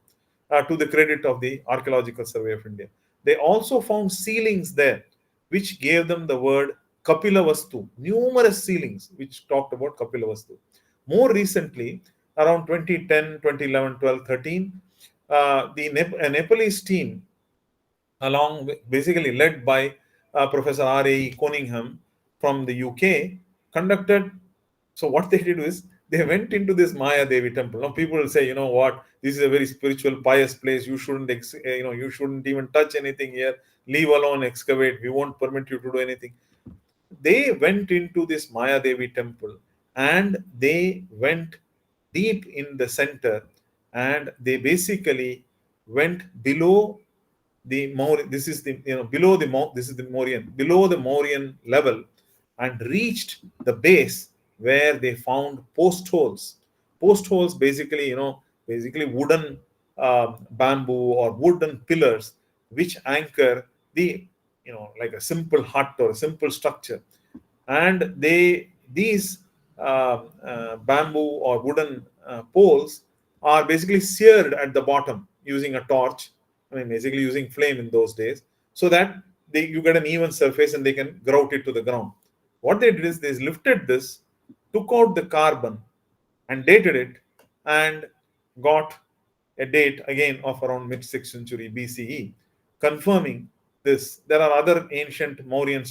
to the credit of the Archaeological Survey of India. They also found sealings there, which gave them the word Kapilavastu, numerous sealings which talked about Kapilavastu. More recently, around 2010, 2011, 12, 13, a Nepalese team, along with, basically led by Professor R.A.E. Cunningham from the UK, conducted. So what they did is they went into this Maya Devi temple. Now people will say, you know what, this is a very spiritual, pious place. You shouldn't, you shouldn't even touch anything here. Leave alone, excavate. We won't permit you to do anything. They went into this Maya Devi temple and they went deep in the center, and they basically went below the Mauryan. This is the, below the this is the Mauryan, below the Mauryan level, and reached the base where they found post holes. Post holes basically, basically wooden bamboo or wooden pillars which anchor the, like a simple hut or a simple structure. And these bamboo or wooden poles are basically seared at the bottom using a torch. I mean, basically using flame in those days, so that you get an even surface and they can grout it to the ground. What they did is they lifted this, took out the carbon and dated it, and got a date again of around mid 6th century BCE, confirming this. There are other ancient Mauryan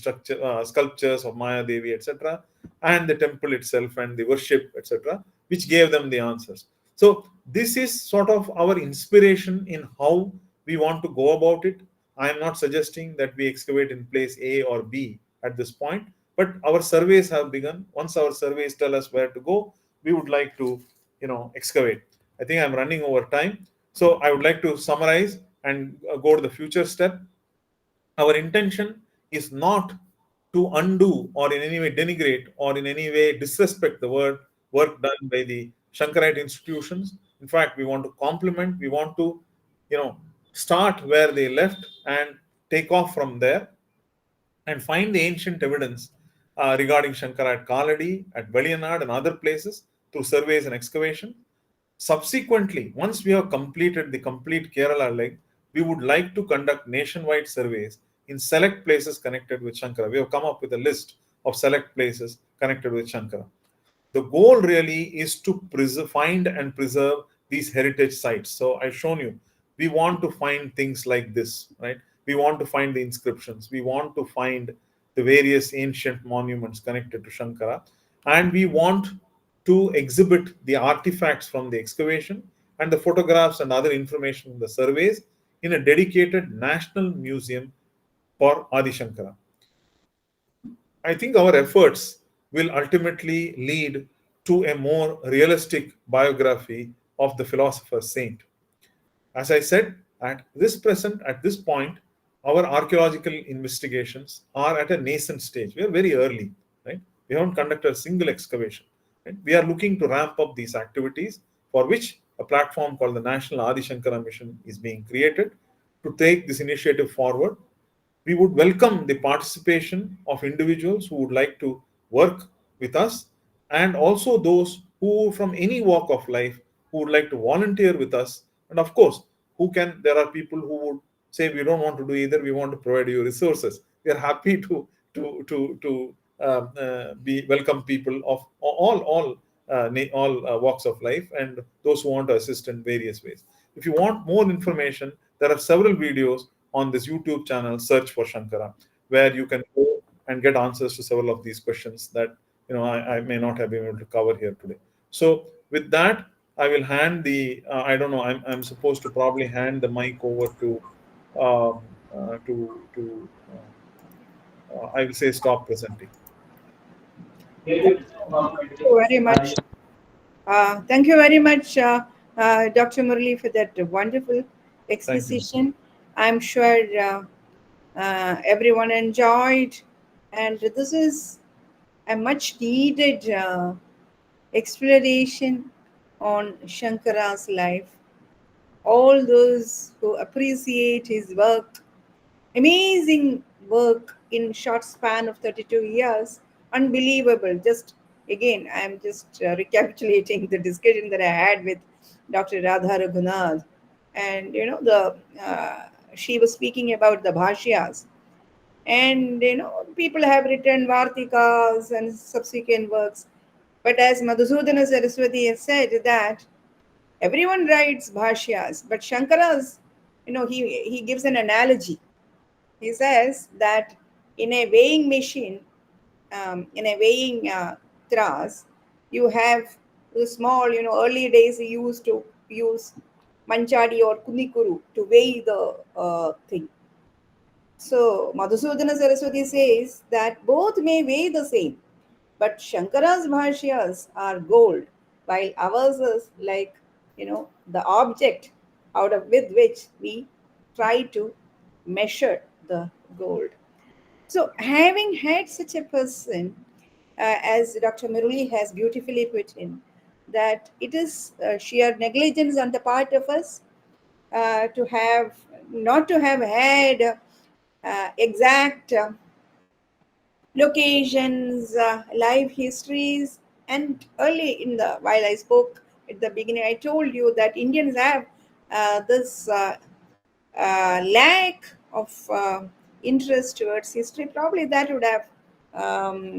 sculptures of Maya Devi, etc., and the temple itself and the worship, etc., which gave them the answers. So this is sort of our inspiration in how we want to go about it. I am not suggesting that we excavate in place A or B at this point, but our surveys have begun. Once our surveys tell us where to go, we would like to, excavate. I think I'm running over time, so I would like to summarize and go to the future step. Our intention is not to undo or in any way denigrate or in any way disrespect the work done by the Shankarite institutions. In fact, we want to complement, we want to, start where they left and take off from there and find the ancient evidence regarding Shankara at Kaladi, at Veliyanad, and other places through surveys and excavation. Subsequently, once we have completed the complete Kerala leg, we would like to conduct nationwide surveys in select places connected with Shankara. We have come up with a list of select places connected with Shankara. The goal really is to find and preserve these heritage sites. So I've shown you, we want to find things like this, right? We want to find the inscriptions. We want to find the various ancient monuments connected to Shankara. And we want to exhibit the artifacts from the excavation and the photographs and other information from the surveys in a dedicated national museum for Adi Shankara. I think our efforts will ultimately lead to a more realistic biography of the philosopher saint. As I said, at this point, our archaeological investigations are at a nascent stage. We are very early, right? We haven't conducted a single excavation. Right? We are looking to ramp up these activities, for which a platform called the National Adi Shankara Mission is being created to take this initiative forward. We would welcome the participation of individuals who would like to work with us, and also those who from any walk of life who would like to volunteer with us. And of course, there are people who would say, we don't want to do either, we want to provide you resources. We are happy to be welcome people of all walks of life, and those who want to assist in various ways. If you want more information, there are several videos on this YouTube channel. Search for Shankara, where you can go and get answers to several of these questions that I may not have been able to cover here today. So with that, I will hand the I don't know, I'm supposed to probably hand the mic over to I will say stop presenting. Thank you very much. Thank you very much, Dr. Murali, for that wonderful exposition. I'm sure everyone enjoyed, and this is a much needed exploration on Shankara's life. All those who appreciate his work, amazing work in short span of 32 years, unbelievable. Just again, I'm just recapitulating the discussion that I had with Dr. Radha Raghunath, and she was speaking about the bhashyas, And people have written Vartikas and subsequent works. But as Madhusudana Saraswati has said that everyone writes bhashyas, but Shankara's, he gives an analogy. He says that in a weighing machine, in a weighing tras, you have the small, early days he used to use manchadi or kunikuru to weigh the thing. So Madhusudana Saraswati says that both may weigh the same, but Shankara's bhashyas are gold, while ours is like, the object out of with which we try to measure the gold. So, having had such a person, as Dr. Murali has beautifully put in, that it is sheer negligence on the part of us to have not to have had exact locations, life histories, and early in the while I spoke at the beginning, I told you that Indians have this lack of interest towards history. Probably that would have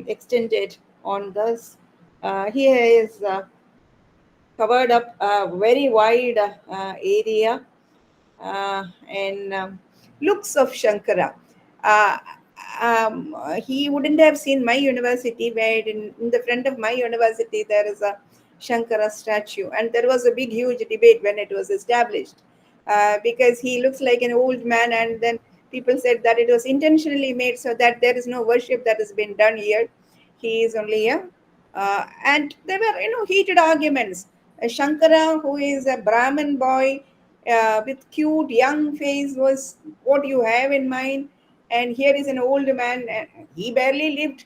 extended on this. He has covered up a very wide area and looks of Shankara. Uh, he wouldn't have seen my university, where in the front of my university there is a Shankara statue, and there was a big, huge debate when it was established because he looks like an old man, and then people said that it was intentionally made so that there is no worship that has been done here. He is only a and there were heated arguments. Shankara, who is a Brahmin boy with cute young face, was what you have in mind, and here is an old man. He barely lived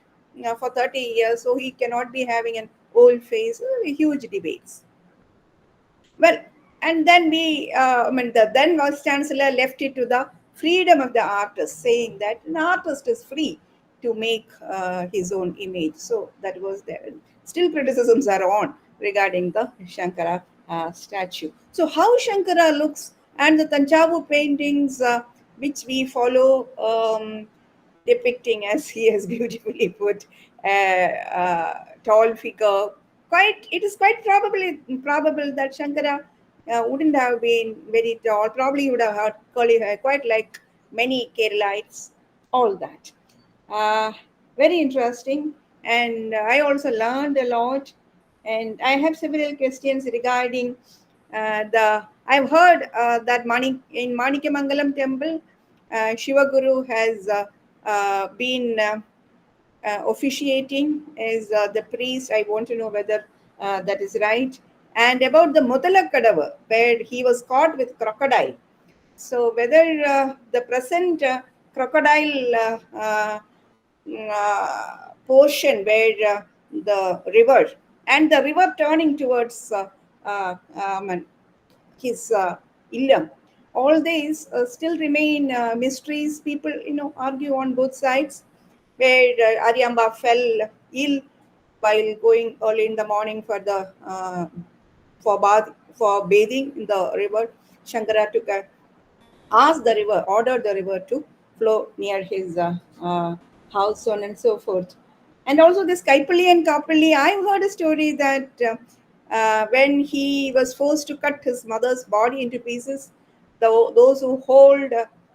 for 30 years, so he cannot be having an old face. Huge debates. Well, and then I mean, the then Vice Chancellor left it to the freedom of the artist, saying that an artist is free to make his own image. So that was there. Still, criticisms are on regarding the Shankara statue. So, how Shankara looks and the Thanjavur paintings, which we follow, depicting, as he has beautifully put, tall figure. It is quite probable that Shankara wouldn't have been very tall. Probably he would have had curly hair, quite like many Keralites. All that. Uh, Very interesting, and I also learned a lot. And I have several questions regarding the. I've heard that in Manikamangalam temple, Shiva Guru has been officiating as the priest. I want to know whether that is right. And about the Mutala Kadava, where he was caught with crocodile. So whether the present crocodile portion where the river and the river turning towards his illam. All these still remain mysteries. People, argue on both sides. Where Aryamba fell ill while going early in the morning for bathing in the river. Shankara took a asked the river, ordered the river to flow near his house, so on and so forth. And also this Kaipali and Kapali, I heard a story that when he was forced to cut his mother's body into pieces, those who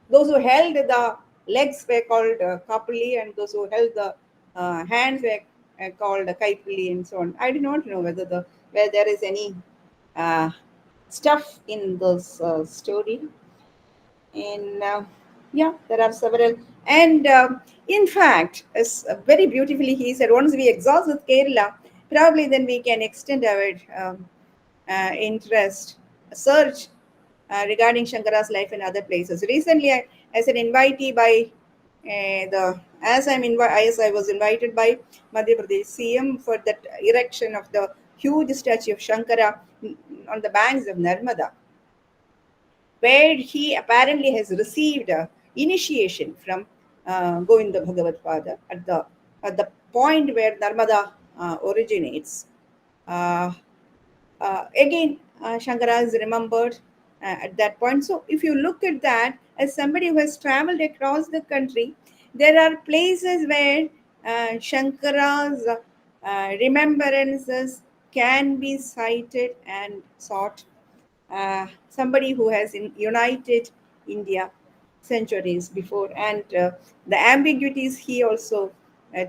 those who held the legs were called Kapali, and those who held the hands were called Kaipali, and so on. I do not know where there is any uh, stuff in this story. And yeah, there are several. And in fact, as very beautifully he said, once we exhaust with Kerala, probably then we can extend our interest, search regarding Shankara's life in other places. Recently, as an invitee by as I was invited by Madhya Pradesh CM for that erection of the huge statue of Shankara on the banks of Narmada, where he apparently has received initiation from Govinda Bhagavad Pada at the point where Narmada originates. Uh, Again, Shankara is remembered at that point. So, if you look at that as somebody who has traveled across the country, There are places where Shankara's remembrances can be cited and sought. Somebody who has united India centuries before, and the ambiguities he also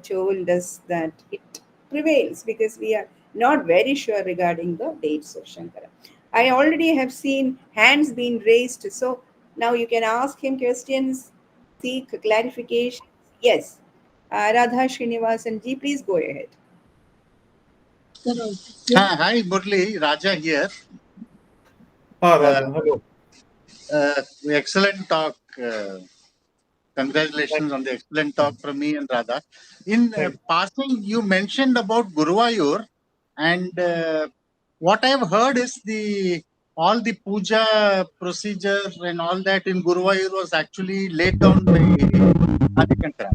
told us that it prevails because we are not very sure regarding the dates of Shankara. I already have seen hands being raised, so now you can ask him questions, seek clarification. Yes, Radha Srinivasan ji, please go ahead. Hi, Murali, Raja here. Raja, hello. Excellent talk. Congratulations on the excellent talk from me and Radha. In passing, you mentioned about Guruvayur, and what I've heard is all the puja procedure and all that in Guruvayur was actually laid down by Adi Shankara.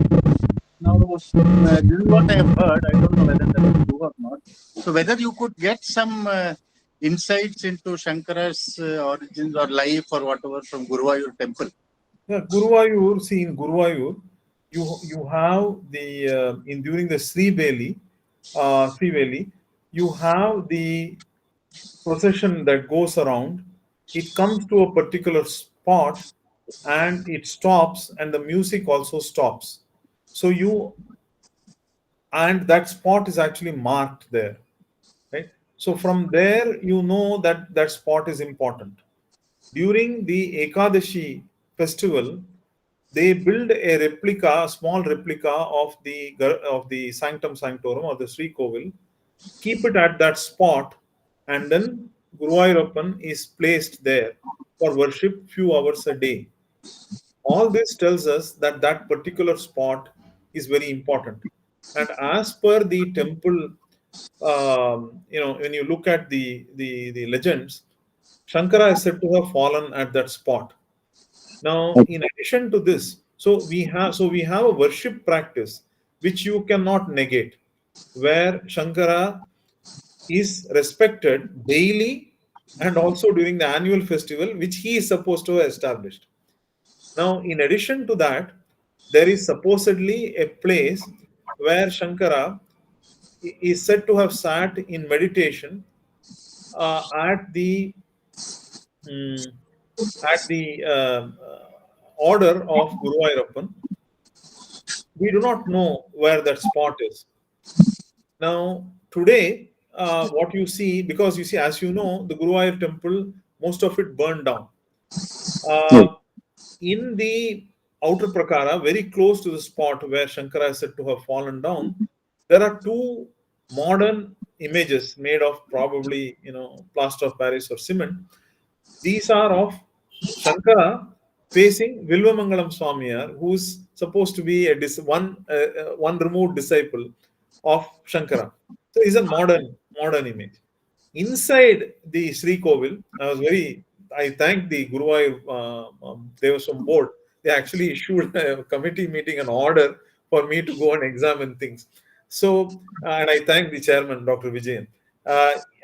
Now, this is what I have heard. I don't know whether that is true or not. So, whether you could get some insights into Shankara's origins or life or whatever from Guruvayur temple. Yeah, Guruvayur, see in Guruvayur, you have the in during the Sri Veli, you have the procession that goes around. It comes to a particular spot and it stops, and the music also stops. So and that spot is actually marked there, right? So from there, you know that that spot is important. During the Ekadashi festival, they build a replica, a small replica of the Sanctum Sanctorum or the Sri Kovil, keep it at that spot, and then Guruvayurappan is placed there for worship few hours a day. All this tells us that that particular spot is very important. And as per the temple, when you look at the legends, Shankara is said to have fallen at that spot. Now, in addition to this, so we have a worship practice which you cannot negate, where Shankara is respected daily and also during the annual festival, which he is supposed to have established. Now, in addition to that, there is supposedly a place where Shankara is said to have sat in meditation at mm, the order of Guruvayurappan. We do not know where that spot is. Now, today, what you see, because you see, as you know, the Guruvayur temple, most of it burned down. In the outer prakara, very close to the spot where Shankara is said to have fallen down, there are two modern images made of probably plaster of Paris or cement. These are of Shankara facing Vilvamangalam Swamiyar, who's supposed to be one removed disciple of Shankara. So it's a modern image. Inside the Sri Kovil, I thank the Guruvayur Devaswam board. They actually issued a committee meeting an order for me to go and examine things. So, and I thank the chairman, Dr. Vijayan,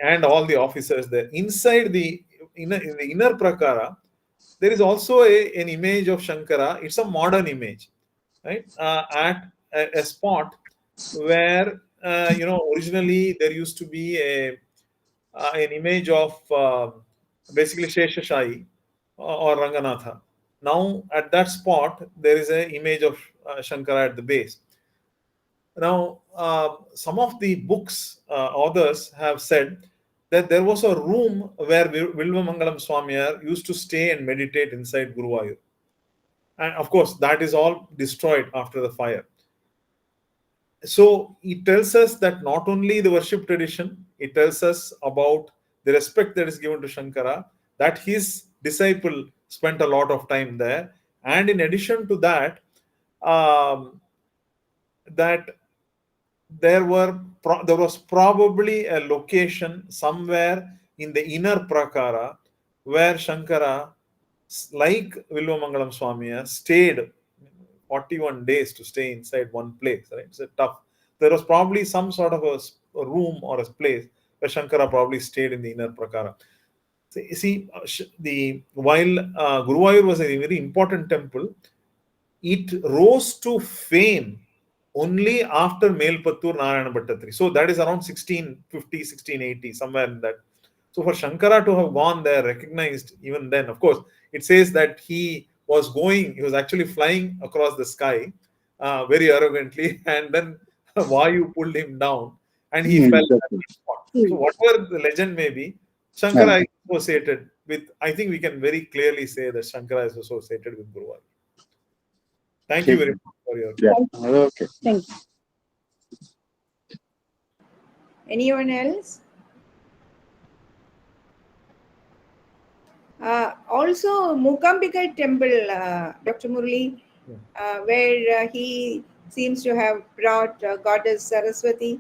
and all the officers there. Inside in the inner prakara, there is also an image of Shankara. It's a modern image, right? At a spot where originally there used to be an image of basically Sheshashai or Ranganatha. Now at that spot there is an image of Shankara at the base. Now some of the books authors have said that there was a room where Vilvamangalam Swamiyar used to stay and meditate inside Guruvayur. And of course, that is all destroyed after the fire. So it tells us that not only the worship tradition, it tells us about the respect that is given to Shankara, that his disciple spent a lot of time there. And in addition to that, that there was probably a location somewhere in the inner prakara where Shankara, like Vilvamangalam Swamiya, stayed 41 days to stay inside one place. Right? It's a tough. There was probably some sort of a room or a place where Shankara probably stayed in the inner prakara. So, you see, while Guruvayur was a very important temple, it rose to fame only after Melpattur Narayana Bhattatri. So that is around 1650, 1680, somewhere in that. So for Shankara to have gone there, recognized even then, of course, it says that he was actually flying across the sky very arrogantly, and then Vayu pulled him down and he fell at Exactly. the spot. So whatever the legend may be, Shankara is associated with, I think we can very clearly say that Shankara is associated with Guru. Thank you very much for your. Yeah. Okay. Thank you. Anyone else? Also, Mukambika temple, Dr. Murali, where he seems to have brought goddess Saraswati.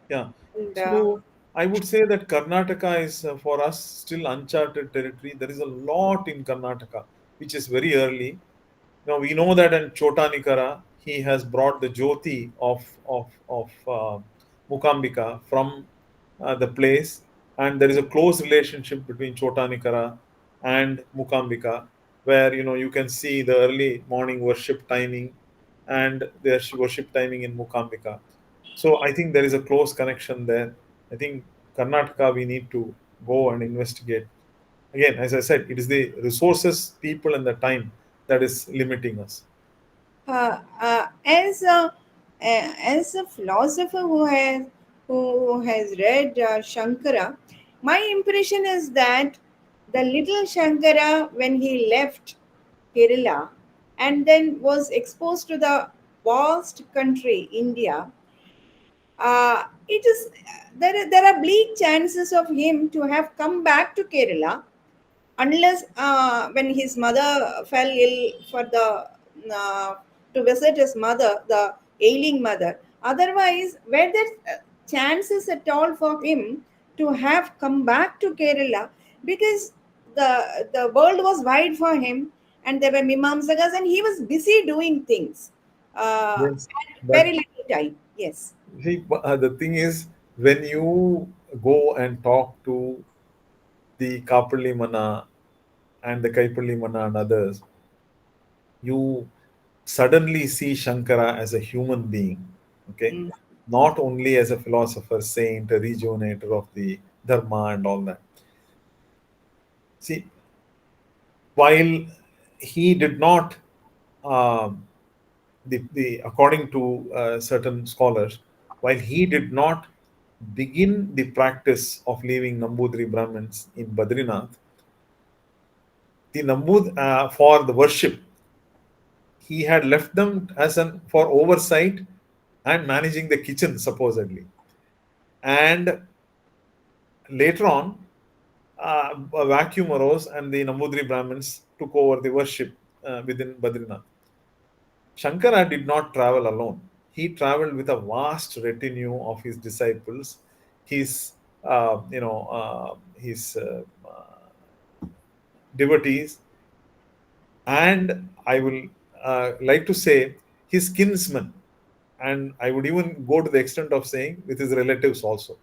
Yeah. And, So I would say that Karnataka is for us still uncharted territory. There is a lot in Karnataka, which is very early. Now we know that in Chotanikara, he has brought the Jyoti of Mukambika from the place, and there is a close relationship between Chotanikara and Mukambika, where you can see the early morning worship timing and their worship timing in Mukambika. So I think there is a close connection there. I think Karnataka we need to go and investigate. Again, as I said, it is the resources, people, and the time that is limiting us. uh, uh, as a as a philosopher who has read Shankara, my impression is that the little Shankara, when he left Kerala and then was exposed to the vast country India, it is there are bleak chances of him to have come back to Kerala unless when his mother fell ill for the to visit his mother, the ailing mother. Otherwise, were there chances at all for him to have come back to Kerala, because the world was wide for him and there were mimamsakas and he was busy doing things. Yes, Had but very little time. Yes. see, the thing is, when you go and talk to the Kapalli Mana and the Kaipalli Mana and others, you suddenly see Shankara as a human being, okay? Mm. Not only as a philosopher, saint, a rejuvenator of the Dharma and all that. See, while he did not, um, according to certain scholars, while he did not begin the practice of leaving Nambudri Brahmins in Badrinath, the Nambud for the worship, he had left them as an for oversight and managing the kitchen supposedly, and later on a vacuum arose and the Nambudri Brahmins took over the worship within Badrinath. Shankara did not travel alone. He traveled with a vast retinue of his disciples, his his devotees, and I will like to say his kinsmen, and I would even go to the extent of saying with his relatives also.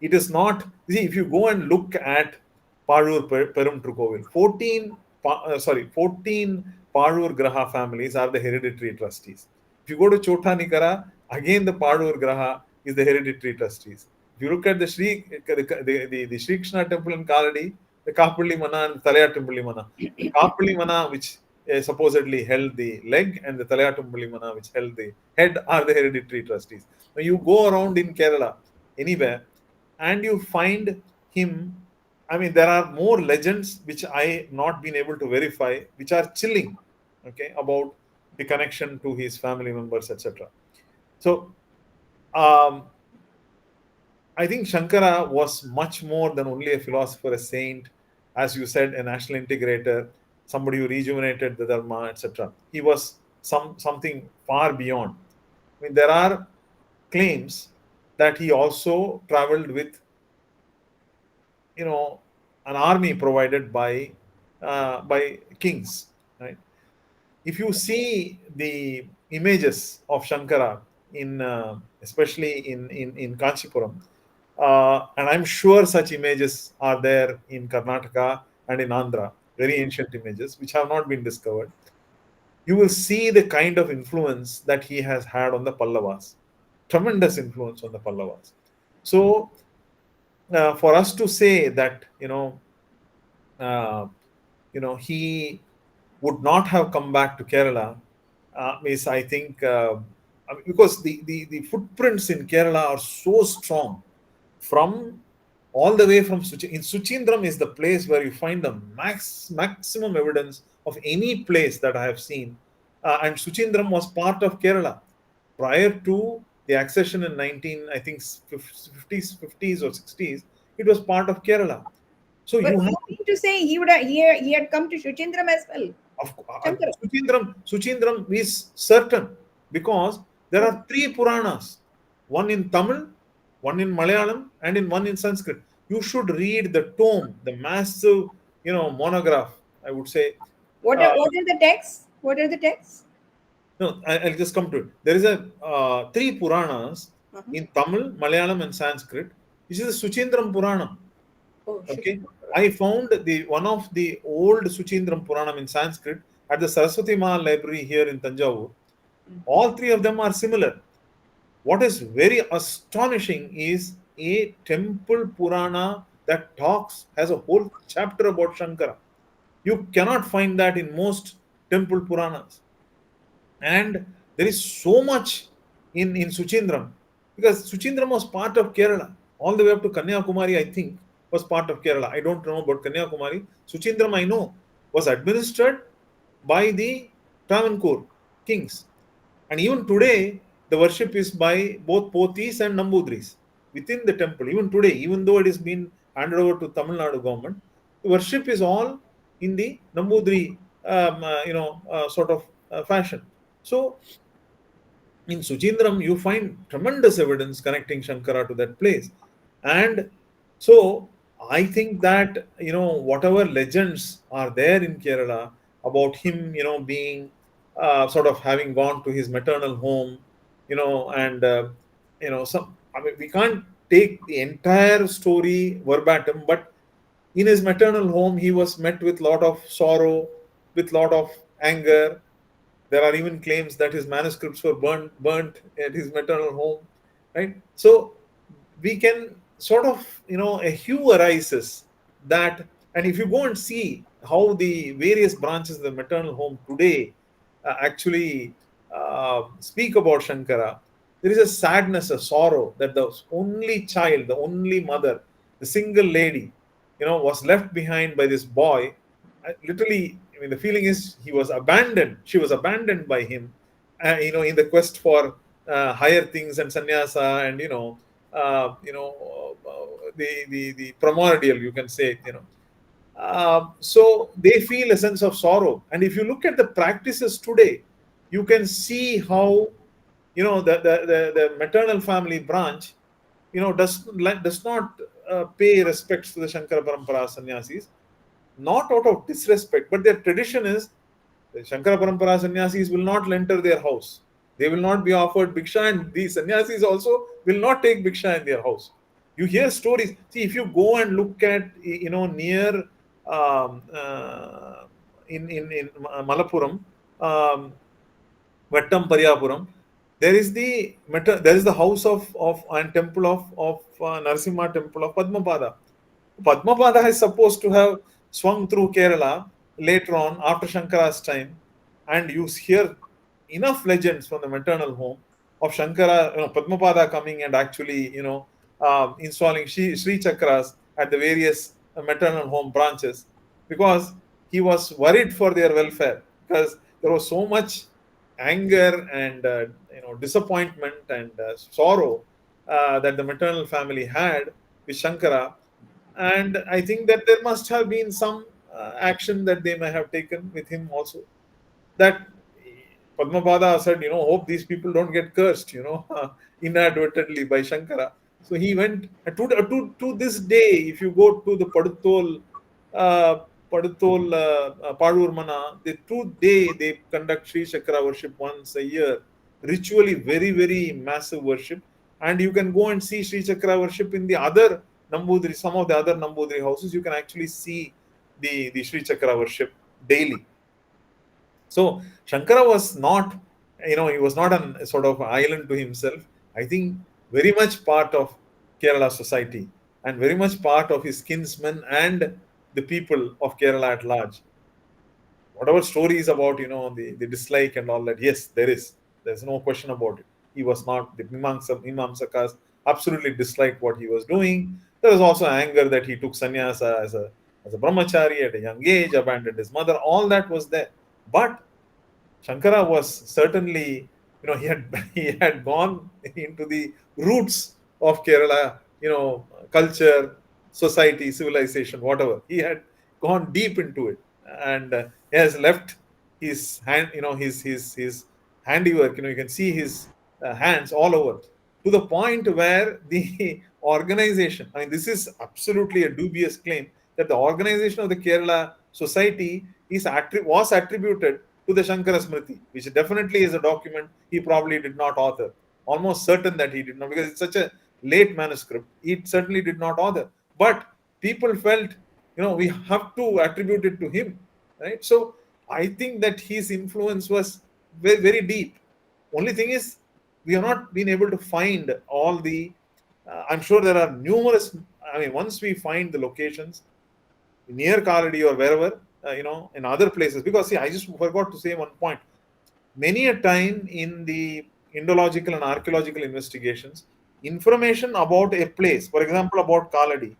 It is not, see, if you go and look at Parur Perumtrukovil, 14 Parur Graha families are the hereditary trustees. If you go to Chotanikara, again the Parur Graha is the hereditary trustees. If you look at the Sri Krishna temple in Kaladi, the Kapalli Mana and Talayatumpalli Mana. The Kapalli Mana, which supposedly held the leg, and the Talayatumpalli Mana, which held the head, are the hereditary trustees. Now you go around in Kerala, anywhere, and you find him. I mean, there are more legends which I not been able to verify, which are chilling, okay, about the connection to his family members, etc. So, I think Shankara was much more than only a philosopher, a saint, as you said, a national integrator, somebody who rejuvenated the Dharma, etc. He was something far beyond. I mean, there are claims that he also traveled with, an army provided by kings, right? If you see the images of Shankara in especially in Kanchipuram, and I'm sure such images are there in Karnataka and in Andhra, very ancient images which have not been discovered. you will see the kind of influence that he has had on the Pallavas. Tremendous influence on the Pallavas. So, for us to say that, uh, he would not have come back to Kerala is, I think, because the footprints in Kerala are so strong from all the way from in Suchindram is the place where you find the maximum evidence of any place that I have seen. And Suchindram was part of Kerala prior to the accession in 19, I think 50s or 60s. It was part of Kerala. So But you have you mean to say he had come to Shuchindram as well? Shankara. Suchindram is certain because there are three Puranas, one in Tamil, one in Malayalam, and one in Sanskrit. You should read the tome, the massive, monograph. I would say. Uh, What are the texts? What are the texts? no, I'll just come to it. There is a three Puranas Uh-huh. in Tamil, Malayalam, and Sanskrit. This is the Suchindram Purana. Oh, Okay, Shuchindram. I found the one of the old Suchindram Puranam in Sanskrit at the Saraswati Mahal library here in Thanjavur. All three of them are similar. What is very astonishing is a temple Purana that has a whole chapter about Shankara. You cannot find that in most temple Puranas. And there is so much in Suchindram because Suchindram was part of Kerala all the way up to Kanyakumari, I think, was part of Kerala. I don't know about Kanyakumari. Suchindram, I know, was administered by the Travancore kings. And even today, the worship is by both Pothis and Nambudris within the temple. Even today, even though it has been handed over to Tamil Nadu government, the worship is all in the Nambudri, sort of fashion. So, in Suchindram, you find tremendous evidence connecting Shankara to that place. And so, I think that, whatever legends are there in Kerala about him, being sort of having gone to his maternal home, and, I mean, we can't take the entire story verbatim, but in his maternal home, he was met with lot of sorrow, with lot of anger. There are even claims that his manuscripts were burnt at his maternal home, right? So we can sort of, a hue arises that, and if you go and see how the various branches of the maternal home today actually speak about Shankara, there is a sadness, a sorrow that the only child, the only mother, the single lady, was left behind by this boy. Literally, I mean, the feeling is he was abandoned. She was abandoned by him, in the quest for higher things and sannyasa, and the primordial, you can say, so they feel a sense of sorrow. And if you look at the practices today, you can see how, the maternal family branch, does not pay respects to the Shankara Parampara sannyasis, not out of disrespect, but their tradition is the Shankara Parampara sannyasis will not enter their house. They will not be offered bhiksha, and the sannyasis also will not take bhiksha in their house. You hear stories. See, if you go and look at, near in Malappuram, Vettam Pariyapuram, there is the house of and temple of Narasimha temple of Padmapada. Padmapada is supposed to have swung through Kerala later on after Shankara's time, and you hear enough legends from the maternal home of Shankara, Padmapada coming and actually, installing Sri Chakras at the various maternal home branches because he was worried for their welfare because there was so much anger and disappointment and sorrow that the maternal family had with Shankara, and I think that there must have been some action that they may have taken with him also. That Padmapada said, hope these people don't get cursed, inadvertently by Shankara. So he went to this day. If you go to the Paduthol Padurmana, they conduct Sri Chakra worship once a year, ritually very very massive worship, and you can go and see Sri Chakra worship in the other Nambudri, some of the other Nambudri houses. You can actually see the Sri Chakra worship daily. So Shankara was not, he was not a sort of island to himself. I think very much part of Kerala society and very much part of his kinsmen and the people of Kerala at large. Whatever stories about, the dislike and all that, yes, there's no question about it. He was not, the Mimamsakas absolutely disliked what he was doing. There was also anger that he took sannyasa as a brahmachari at a young age, abandoned his mother. All that was there. But Shankara was certainly, he had he had gone into the roots of Kerala, culture, society, civilization, whatever. He had gone deep into it, and he has left his hand, his handiwork. You can see his hands all over, to the point where the organization. I mean, this is absolutely a dubious claim that the organization of the Kerala society was attributed to the Shankara Smriti, which definitely is a document he probably did not author. Almost certain that he did not, because it's such a late manuscript. He certainly did not author. But people felt, we have to attribute it to him, right? So I think that his influence was very, very deep. Only thing is, we have not been able to find all the. I'm sure there are numerous. I mean, once we find the locations near Kaladi or wherever, in other places. Because see, I just forgot to say one point. Many a time in the Indological and archaeological investigations, information about a place, for example, about Kaladi,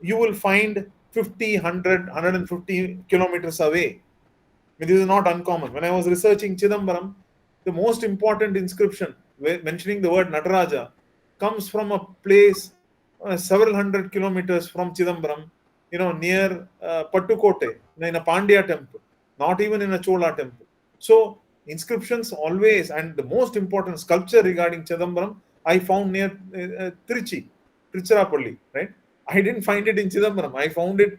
you will find 50, 100, 150 kilometers away. I mean, this is not uncommon. When I was researching Chidambaram, the most important inscription mentioning the word Nataraja comes from a place several hundred kilometers from Chidambaram, near Pattukote, in a Pandya temple, not even in a Chola temple. So inscriptions always, and the most important sculpture regarding Chidambaram, I found near Trichy, Trichirapalli, right? I didn't find it in Chidambaram. I found it,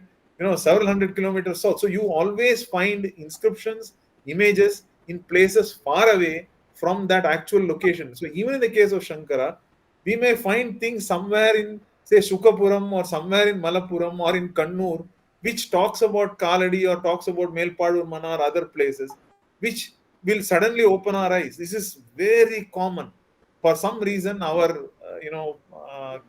several hundred kilometers south. So you always find inscriptions, images in places far away from that actual location. So even in the case of Shankara, we may find things somewhere in, say, Sukapuram or somewhere in Malappuram or in Kannur, which talks about Kaladi or talks about Melpadu Mana or other places, which will suddenly open our eyes. This is very common. For some reason, our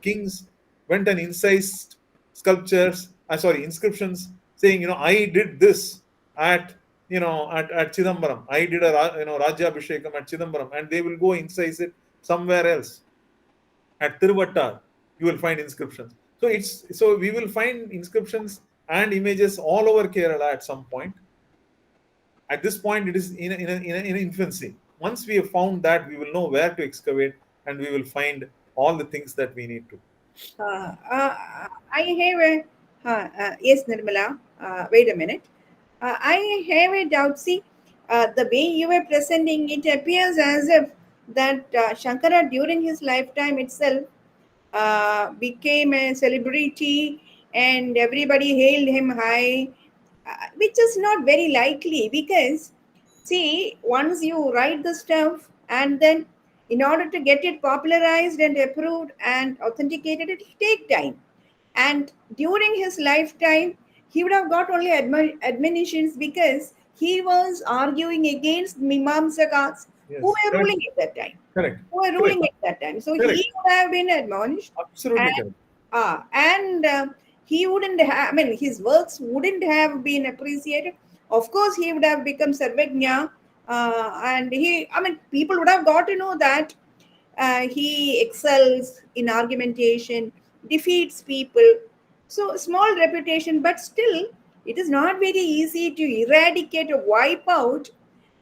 kings went and incised sculptures, inscriptions saying, I did this at at Chidambaram. I did a Rajya Abhishekam at Chidambaram, and they will go incise it somewhere else. At Tiruvattar, you will find inscriptions. So we will find inscriptions and images all over Kerala at some point. At this point, it is in infancy. Once we have found that, we will know where to excavate, and we will find all the things that we need to. I have a yes, Nirmala. Wait a minute. I have a doubt. See, the way you were presenting it appears as if that Shankara during his lifetime itself became a celebrity and everybody hailed him high, which is not very likely because, see, once you write the stuff and then in order to get it popularized and approved and authenticated, it will take time. And during his lifetime, he would have got only admonitions because he was arguing against Mimamsakas who Yes, were correct, ruling at that time. correct, Who were correct, ruling at that time. So correct. he would have been admonished, Absolutely and correct. he wouldn't have. I mean, his works wouldn't have been appreciated. Of course, he would have become Sarvajna, and he. I mean, people would have got to know that he excels in argumentation, defeats people. So small reputation, but still, it is not very easy to eradicate or wipe out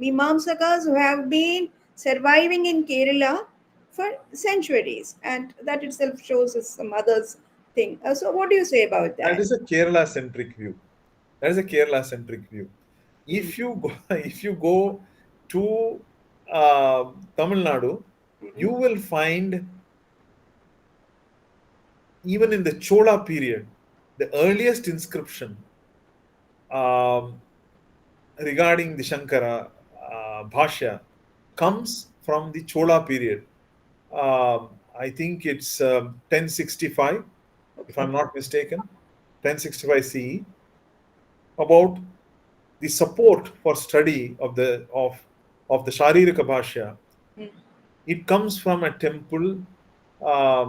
Mimamsakas who have been surviving in Kerala for centuries, and that itself shows us some others thing. So, what do you say about That that? is a Kerala centric view. That is a Kerala centric view. Mhm. If you go, if you go to Tamil Nadu, you Mhm. will find, even in the Chola period, the earliest inscription um, regarding the Shankara Bhashya comes from the Chola period. I think it's 1065, if Okay. I'm not mistaken, 1065 CE, about the support for study of the Sharirika Bhashya, it comes from a temple. I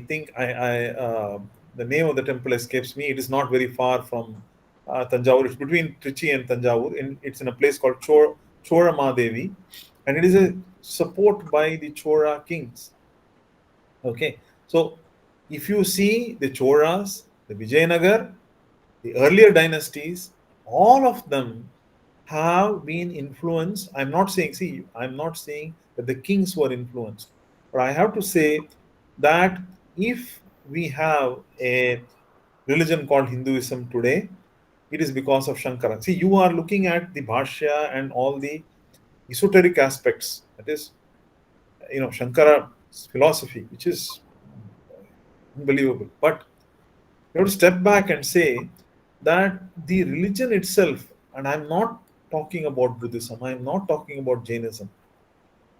think the name of the temple escapes me. It is not very far from Thanjavur. It's between Trichy and Thanjavur. It's in a place called Choramadevi, and it is a support by the Chora kings. Okay, so if you see the Choras, the Vijayanagar, the earlier dynasties, all of them have been influenced. I'm not saying that the kings were influenced, but I have to say that if we have a religion called Hinduism today, it is because of Shankara. See, you are looking at the Bhashya and all the esoteric aspects. That is, Shankara's philosophy, which is unbelievable. But you have to step back and say that the religion itself, and I'm not talking about Buddhism, I'm not talking about Jainism.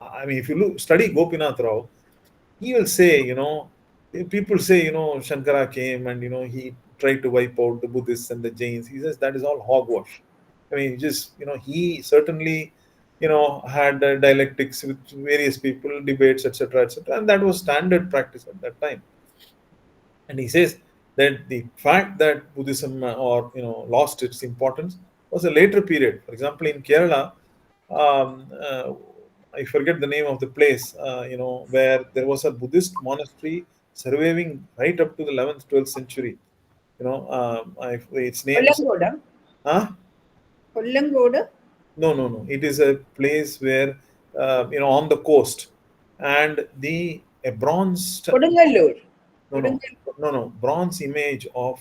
I mean, if you study Gopinath Rao, he will say, people say, Shankara came and, he tried to wipe out the Buddhists and the Jains. He says that is all hogwash. I mean, he certainly, had dialectics with various people, debates, etc., etc., and that was standard practice at that time. And he says that the fact that Buddhism lost its importance was a later period. For example, in Kerala, um, uh, I forget the name of the place, where there was a Buddhist monastery surviving right up to the 11th, 12th century. Its name is. Kollangoda. Huh? Kollangoda. No. It is a place where, on the coast, and a bronze. Kodungalur. No. Bronze image of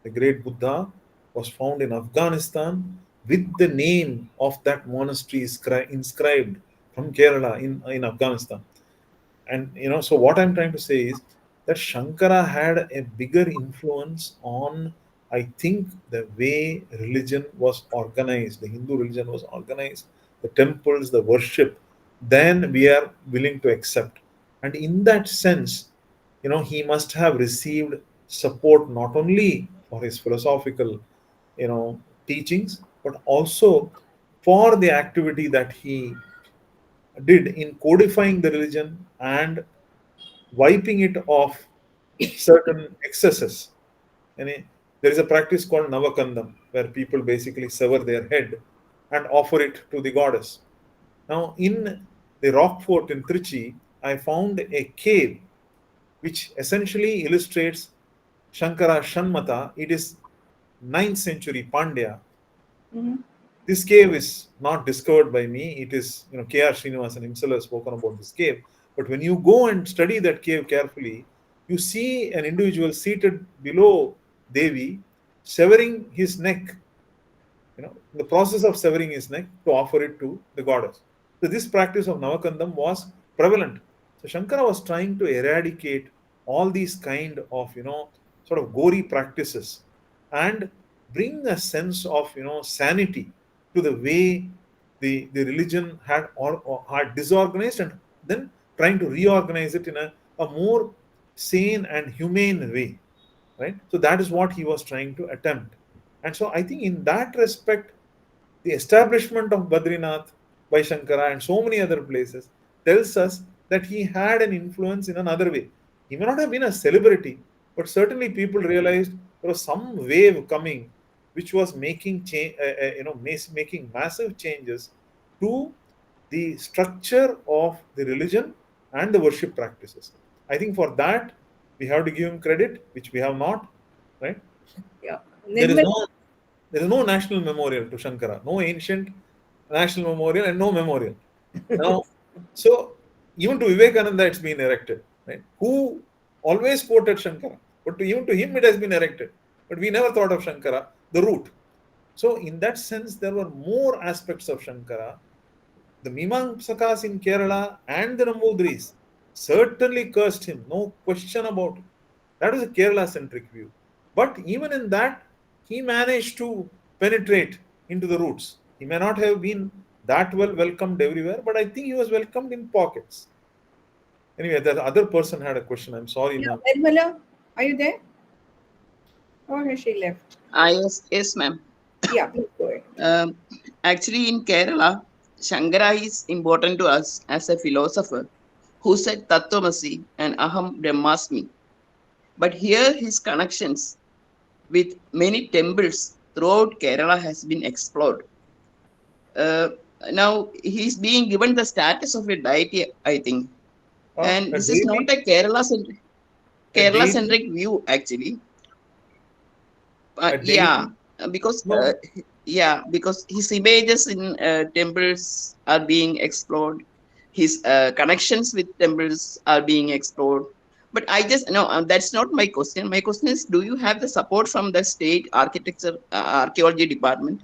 the great Buddha was found in Afghanistan with the name of that monastery inscribed from Kerala in Afghanistan. And so what I'm trying to say is that Shankara had a bigger influence on, I think, the way religion was organized, the Hindu religion was organized, the temples, the worship, than we are willing to accept. And in that sense, he must have received support not only for his philosophical, teachings, but also for the activity that he did in codifying the religion and wiping it off certain excesses. And there is a practice called Navakandam, where people basically sever their head and offer it to the goddess. Now, in the rock fort in Trichy, I found a cave which essentially illustrates Shankara Shanmata. It is 9th century Pandya. This cave is not discovered by me. It is, K.R. Srinivasan himself has spoken about this cave. But when you go and study that cave carefully, you see an individual seated below Devi, severing his neck, in the process of severing his neck to offer it to the goddess. So this practice of Navakandam was prevalent. So Shankara was trying to eradicate all these kind of, sort of gory practices and bring a sense of, sanity to the way the religion had disorganized, and then trying to reorganize it in a more sane and humane way, right? So that is what he was trying to attempt. And so I think in that respect, the establishment of Badrinath by Shankara and so many other places tells us that he had an influence in another way. He may not have been a celebrity, but certainly people realized there was some wave coming which was making making massive changes to the structure of the religion and the worship practices. I think for that we have to give him credit, which we have not, right? Yeah. There is no national memorial to Shankara, no ancient national memorial and no memorial. Now, so even to Vivekananda it's been erected, right? Who always quoted Shankara, but even to him it has been erected. But we never thought of Shankara, the root. So in that sense, there were more aspects of Shankara. The Mimamsakas in Kerala and the Nambudris certainly cursed him, no question about it. That was a Kerala centric view. But even in that, he managed to penetrate into the roots. He may not have been that well welcomed everywhere, but I think he was welcomed in pockets. Anyway, the other person had a question. I'm sorry, Yeah, ma'am. Nirmala, are you there? Or has she left? Yes, ma'am. Yeah, please go ahead. Actually, in Kerala, Shankara is important to us as a philosopher who said Tattvamasi and Aham Brahmasmi. But here his connections with many temples throughout Kerala has been explored. Uh, Now he's being given the status of a deity, I think. And A this is not deity, a a Kerala deity, centric view actually. a Yeah, deity. because No, because his images in temples are being explored, his connections with temples are being explored. But I just no, that's not my question. My question is, do you have the support from the state architecture archaeology department?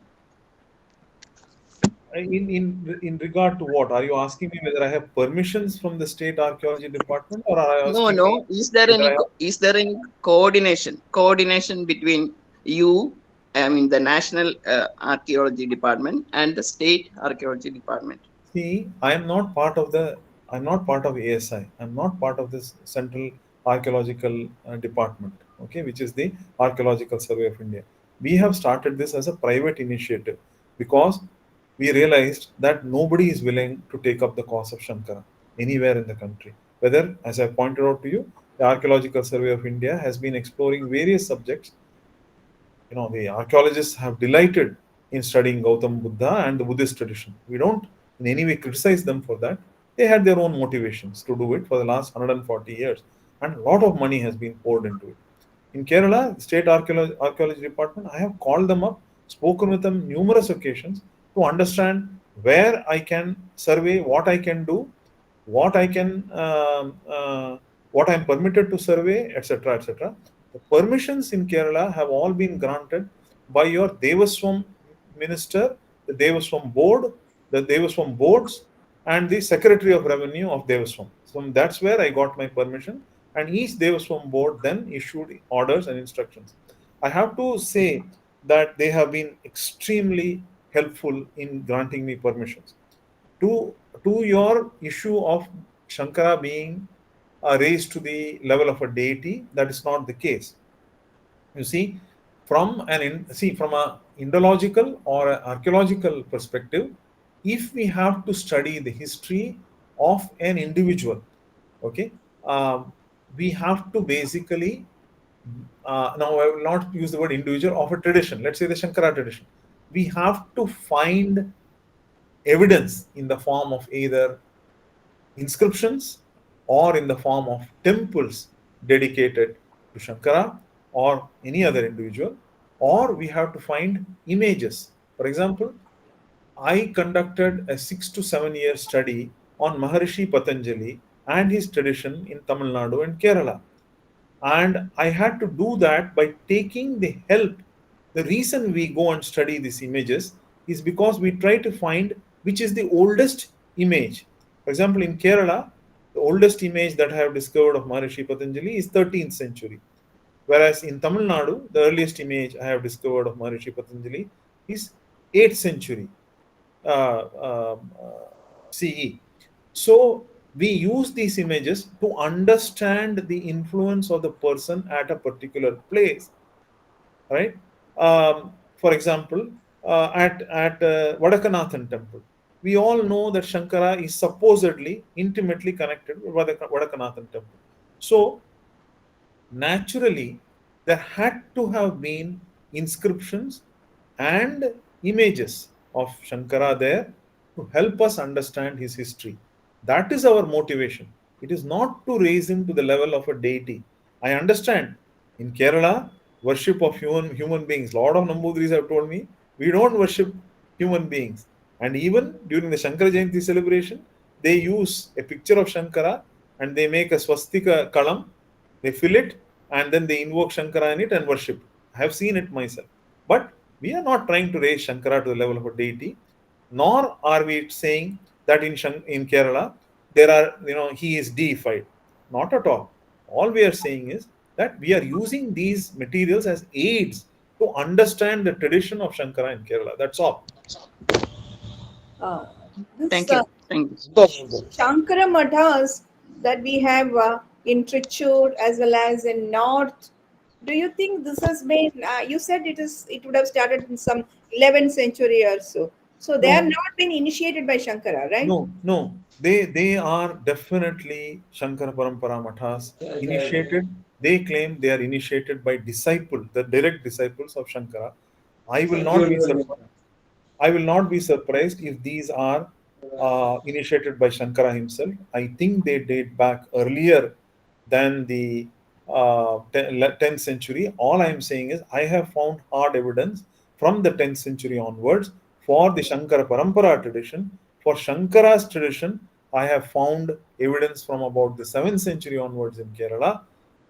in regard to what? Are you asking me whether I have permissions from the state archaeology department, or are you No, asking me no. Is there whether any I have? is there any coordination between you, I mean the National Archaeology Department and the State Archaeology Department? See, I am not part of the. I'm not part of ASI. I'm not part of this Central Archaeological Department. Okay, which is the Archaeological Survey of India. We have started this as a private initiative because we realized that nobody is willing to take up the cause of Shankara anywhere in the country. Whether, as I pointed out to you, the Archaeological Survey of India has been exploring various subjects. The archaeologists have delighted in studying Gautam Buddha and the Buddhist tradition. We don't in any way criticize them for that. They had their own motivations to do it for the last 140 years, and a lot of money has been poured into it. In Kerala, State Archaeology Department, I have called them up, spoken with them numerous occasions to understand where I can survey, what I can do, what I can, what I'm permitted to survey, etc., etc. The permissions in Kerala have all been granted by your Devaswam minister, the Devaswam board, the Devaswam boards, and the Secretary of Revenue of Devaswam. So that's where I got my permission, and each Devaswam board then issued orders and instructions. I have to say that they have been extremely helpful in granting me permissions. To to your issue of Shankara being raised to the level of a deity, that is not the case. You see, from a Indological or a archaeological perspective, if we have to study the history of an individual, okay, um, we have to basically now I will not use the word individual, of a tradition. Let's say the Shankara tradition. We have to find evidence in the form of either inscriptions or in the form of temples dedicated to Shankara or any other individual, or we have to find images. For example, I conducted a 6 to 7 year study on Maharishi Patanjali and his tradition in Tamil Nadu and Kerala. And I had to do that by taking the help. The reason we go and study these images is because we try to find which is the oldest image. For example, in Kerala, the oldest image that I have discovered of Maharishi Patanjali is 13th century. Whereas in Tamil Nadu, the earliest image I have discovered of Maharishi Patanjali is 8th century CE. So we use these images to understand the influence of the person at a particular place, right? For example, at Vadakanathan temple, we all know that Shankara is supposedly intimately connected with Vadakanathan temple. So naturally, there had to have been inscriptions and images of Shankara there to help us understand his history. That is our motivation. It is not to raise him to the level of a deity. I understand in Kerala, worship of human beings. A lot of Nambudris have told me we don't worship human beings. And even during the Shankara Jayanti celebration, they use a picture of Shankara and they make a swastika kalam, they fill it, and then they invoke Shankara in it and worship. I have seen it myself. But we are not trying to raise Shankara to the level of a deity, nor are we saying that in Kerala there are, he is deified. Not at all. All we are saying is that we are using these materials as aids to understand the tradition of Shankara in Kerala. That's all. Uh, this Thank you. Thank you. Shankara Mathas that we have in Trichur as well as in North do you think this has been? You said it would have started in some 11th century or so. So they have No, not been initiated by Shankara, right? no. They are definitely Shankara Parampara Mathas initiated. They claim they are initiated by the direct disciples of Shankara. I will not be surprised. I will not be surprised if these are initiated by Shankara himself. I think they date back earlier than the 10th century. All I am saying is I have found hard evidence from the 10th century onwards for the Shankara Parampara tradition. For Shankara's tradition, I have found evidence from about the 7th century onwards in Kerala.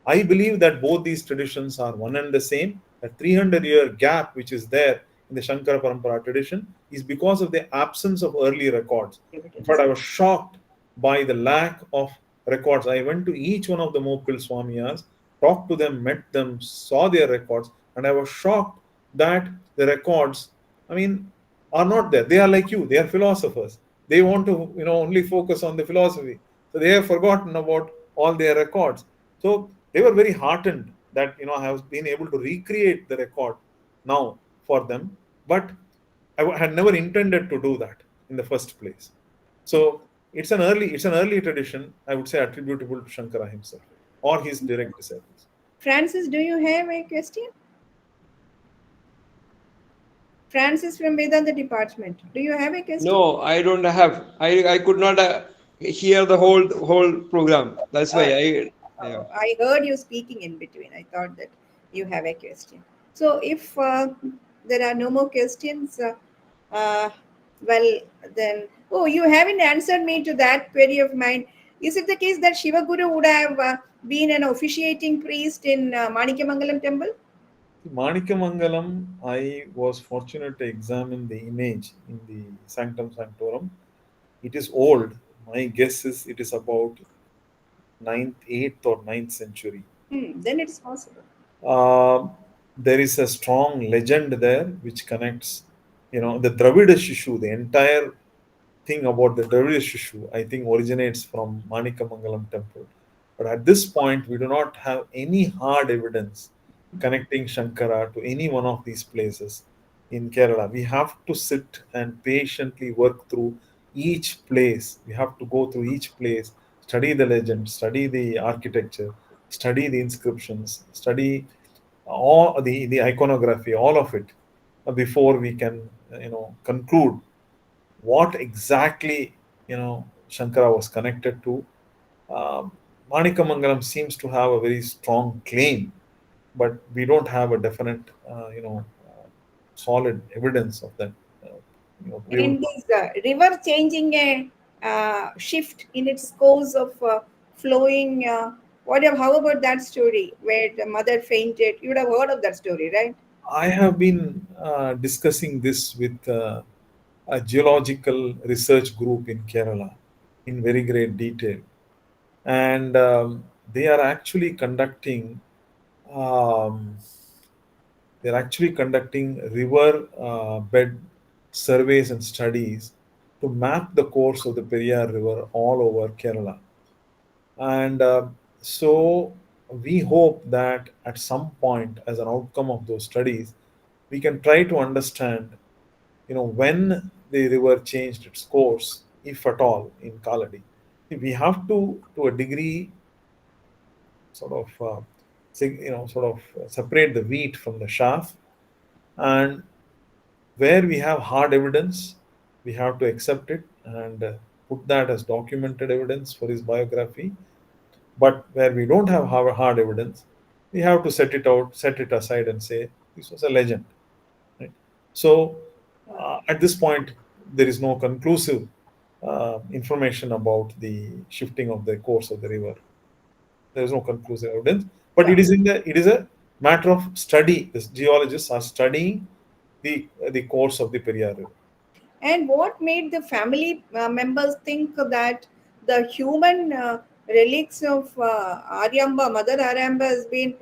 I believe that both these traditions are one and the same. A 300-year gap which is there in the Shankara Parampara tradition is because of the absence of early records. In fact, I was shocked by the lack of records. I went to each one of the Mopil Swamiyas, talked to them, met them, saw their records, and I was shocked that the records, I mean, are not there. They are like you, they are philosophers. They want to, only focus on the philosophy. So they have forgotten about all their records. So they were very heartened that, I have been able to recreate the record now for them, but I had never intended to do that in the first place. So it's an early tradition, I would say, attributable to Shankara himself or his direct disciples. Francis, do you have a question? Francis from Vedanta department. Do you have a question? No, I don't have. I could not hear the whole program. That's why yeah. I heard you speaking in between. I thought that you have a question. So if there are no more questions, uh, well then, oh, you haven't answered me to that query of mine. Is it the case that Shiva Guru would have been an officiating priest in Manikamangalam temple? Manikamangalam, I was fortunate to examine the image in the Sanctum Sanctorum. It is old. My guess is it is about 8th or 9th century. Then it's possible. Uh, there is a strong legend there which connects, the Dravida Shishu, the entire thing about the Dravida Shishu, I think originates from Manikamangalam temple. But at this point, we do not have any hard evidence connecting Shankara to any one of these places in Kerala. We have to sit and patiently work through each place. We have to go through each place, study the legend, study the architecture, study the inscriptions, study all the iconography, all of it, before we can, conclude what exactly, Shankara was connected to. Manikamangalam seems to have a very strong claim, but we don't have a definite, solid evidence of that. We would, And this river changing a shift in its course of flowing. How about that story where the mother fainted? You would have heard of that story, right? I have been discussing this with a geological research group in Kerala in very great detail, and they are actually conducting um, river bed surveys and studies to map the course of the Periyar River all over Kerala. And so we hope that at some point, as an outcome of those studies, we can try to understand, when the river changed its course, if at all, in Kaladi. We have to a degree, sort of, separate the wheat from the chaff, and where we have hard evidence, we have to accept it and put that as documented evidence for his biography. But where we don't have hard evidence, we have to set it aside and say this was a legend. Right? So, at this point, there is no conclusive information about the shifting of the course of the river. There is no conclusive evidence, but it is a matter of study. The geologists are studying the course of the Periyar River. And what made the family members think that the human relics of Aryamba, Mother Aryamba, has been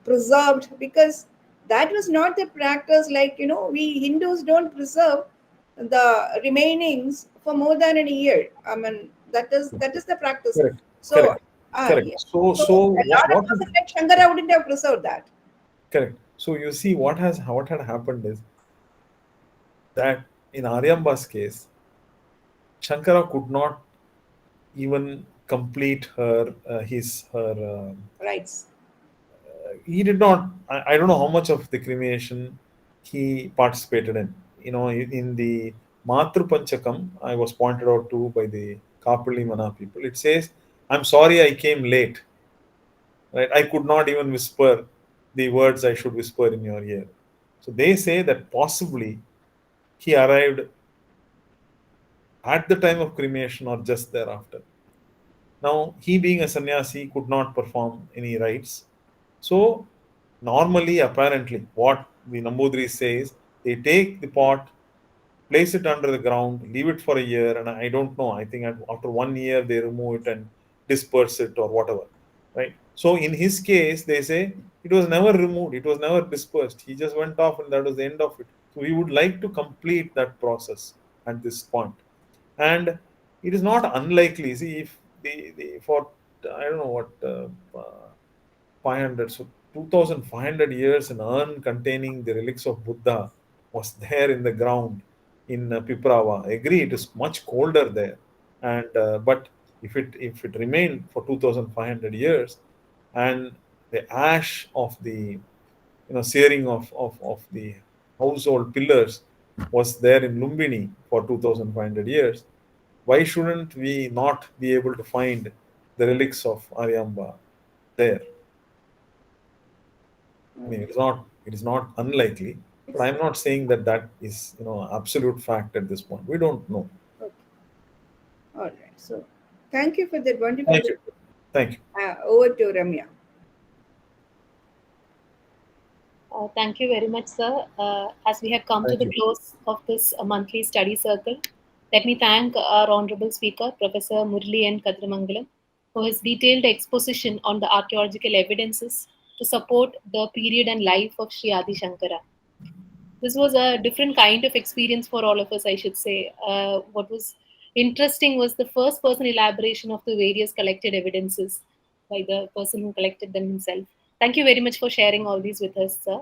preserved? Because that was not the practice. Like, we Hindus don't preserve the remainings for more than a year. I mean, that is the practice. Correct. So Correct. Correct. Yes. So A lot of what is person like Shankara wouldn't have preserved that. correct? So you see what had happened is that in Aryamba's case, Shankara could not even complete her. Rights. He did not. I don't know how much of the cremation he participated in. You know, in the Matru Panchakam, I was pointed out to by the Kapali Mana people. It says, "I'm sorry I came late. Right? I could not even whisper the words I should whisper in your ear." So they say that possibly he arrived at the time of cremation or just thereafter. Now, he being a sannyasi could not perform any rites. So, normally, apparently, what the Nambudiri says, they take the pot, place it under the ground, leave it for a year, and I don't know. I think after 1 year they remove it and disperse it or whatever, right? So in his case, they say it was never removed, it was never dispersed. He just went off, and that was the end of it. So we would like to complete that process at this point, and it is not unlikely. See, if the for I don't know what 500, so 2500 years, an urn containing the relics of Buddha was there in the ground in Piprava. I agree, it is much colder there, and but if it remained for 2500 years, and the ash of the searing of the household pillars was there in Lumbini for 2500 years, why shouldn't we not be able to find the relics of Aryamba there? I mean, it is not unlikely, but I'm not saying that that is absolute fact at this point. We don't know. Okay. All right. So, thank you for that wonderful. Thank you. Thank you. Over to Ramya. Thank you very much, sir. As we have come to Thank the you. close of this monthly study circle, let me thank our honorable speaker, Professor Murali and Kathiramangalam, for his detailed exposition on the archaeological evidences to support the period and life of Sri Adi Shankara. This was a different kind of experience for all of us, I should say. What was interesting was the first person elaboration of the various collected evidences by the person who collected them himself. Thank you very much for sharing all these with us, sir.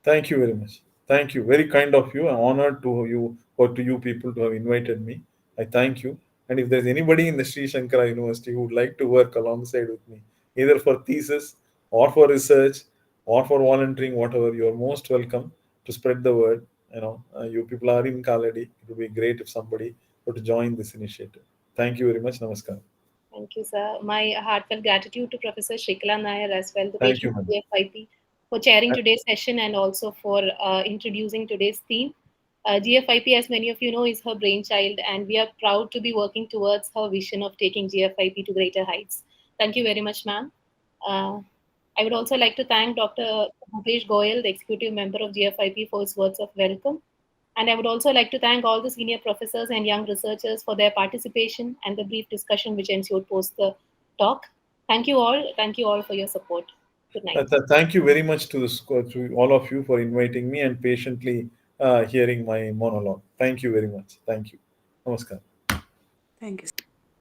Thank you very much. Thank you. Very kind of you. I'm honored to you or to you people to have invited me. I thank you. And if there's anybody in the Sri Shankara University who would like to work alongside with me, either for thesis or for research or for volunteering, whatever, you're most welcome to spread the word. You people are in Kaladi. It would be great if somebody were to join this initiative. Thank you very much. Namaskar. Thank you, sir. My heartfelt gratitude to Professor Shrikala Nair as well, the Thank you, patron of madam. GFYP, for chairing today's session and also for introducing today's theme. GFYP, as many of you know, is her brainchild, and we are proud to be working towards her vision of taking GFYP to greater heights. Thank you very much, ma'am. I would also like to thank Dr. Bhupesh Goyal, the executive member of GFYP, for his words of welcome. And I would also like to thank all the senior professors and young researchers for their participation and the brief discussion which ensued post the talk. Thank you all. Thank you all for your support. Good night. Thank you very much to all of you for inviting me and patiently hearing my monologue. Thank you very much. Thank you. Namaskar. Thank you.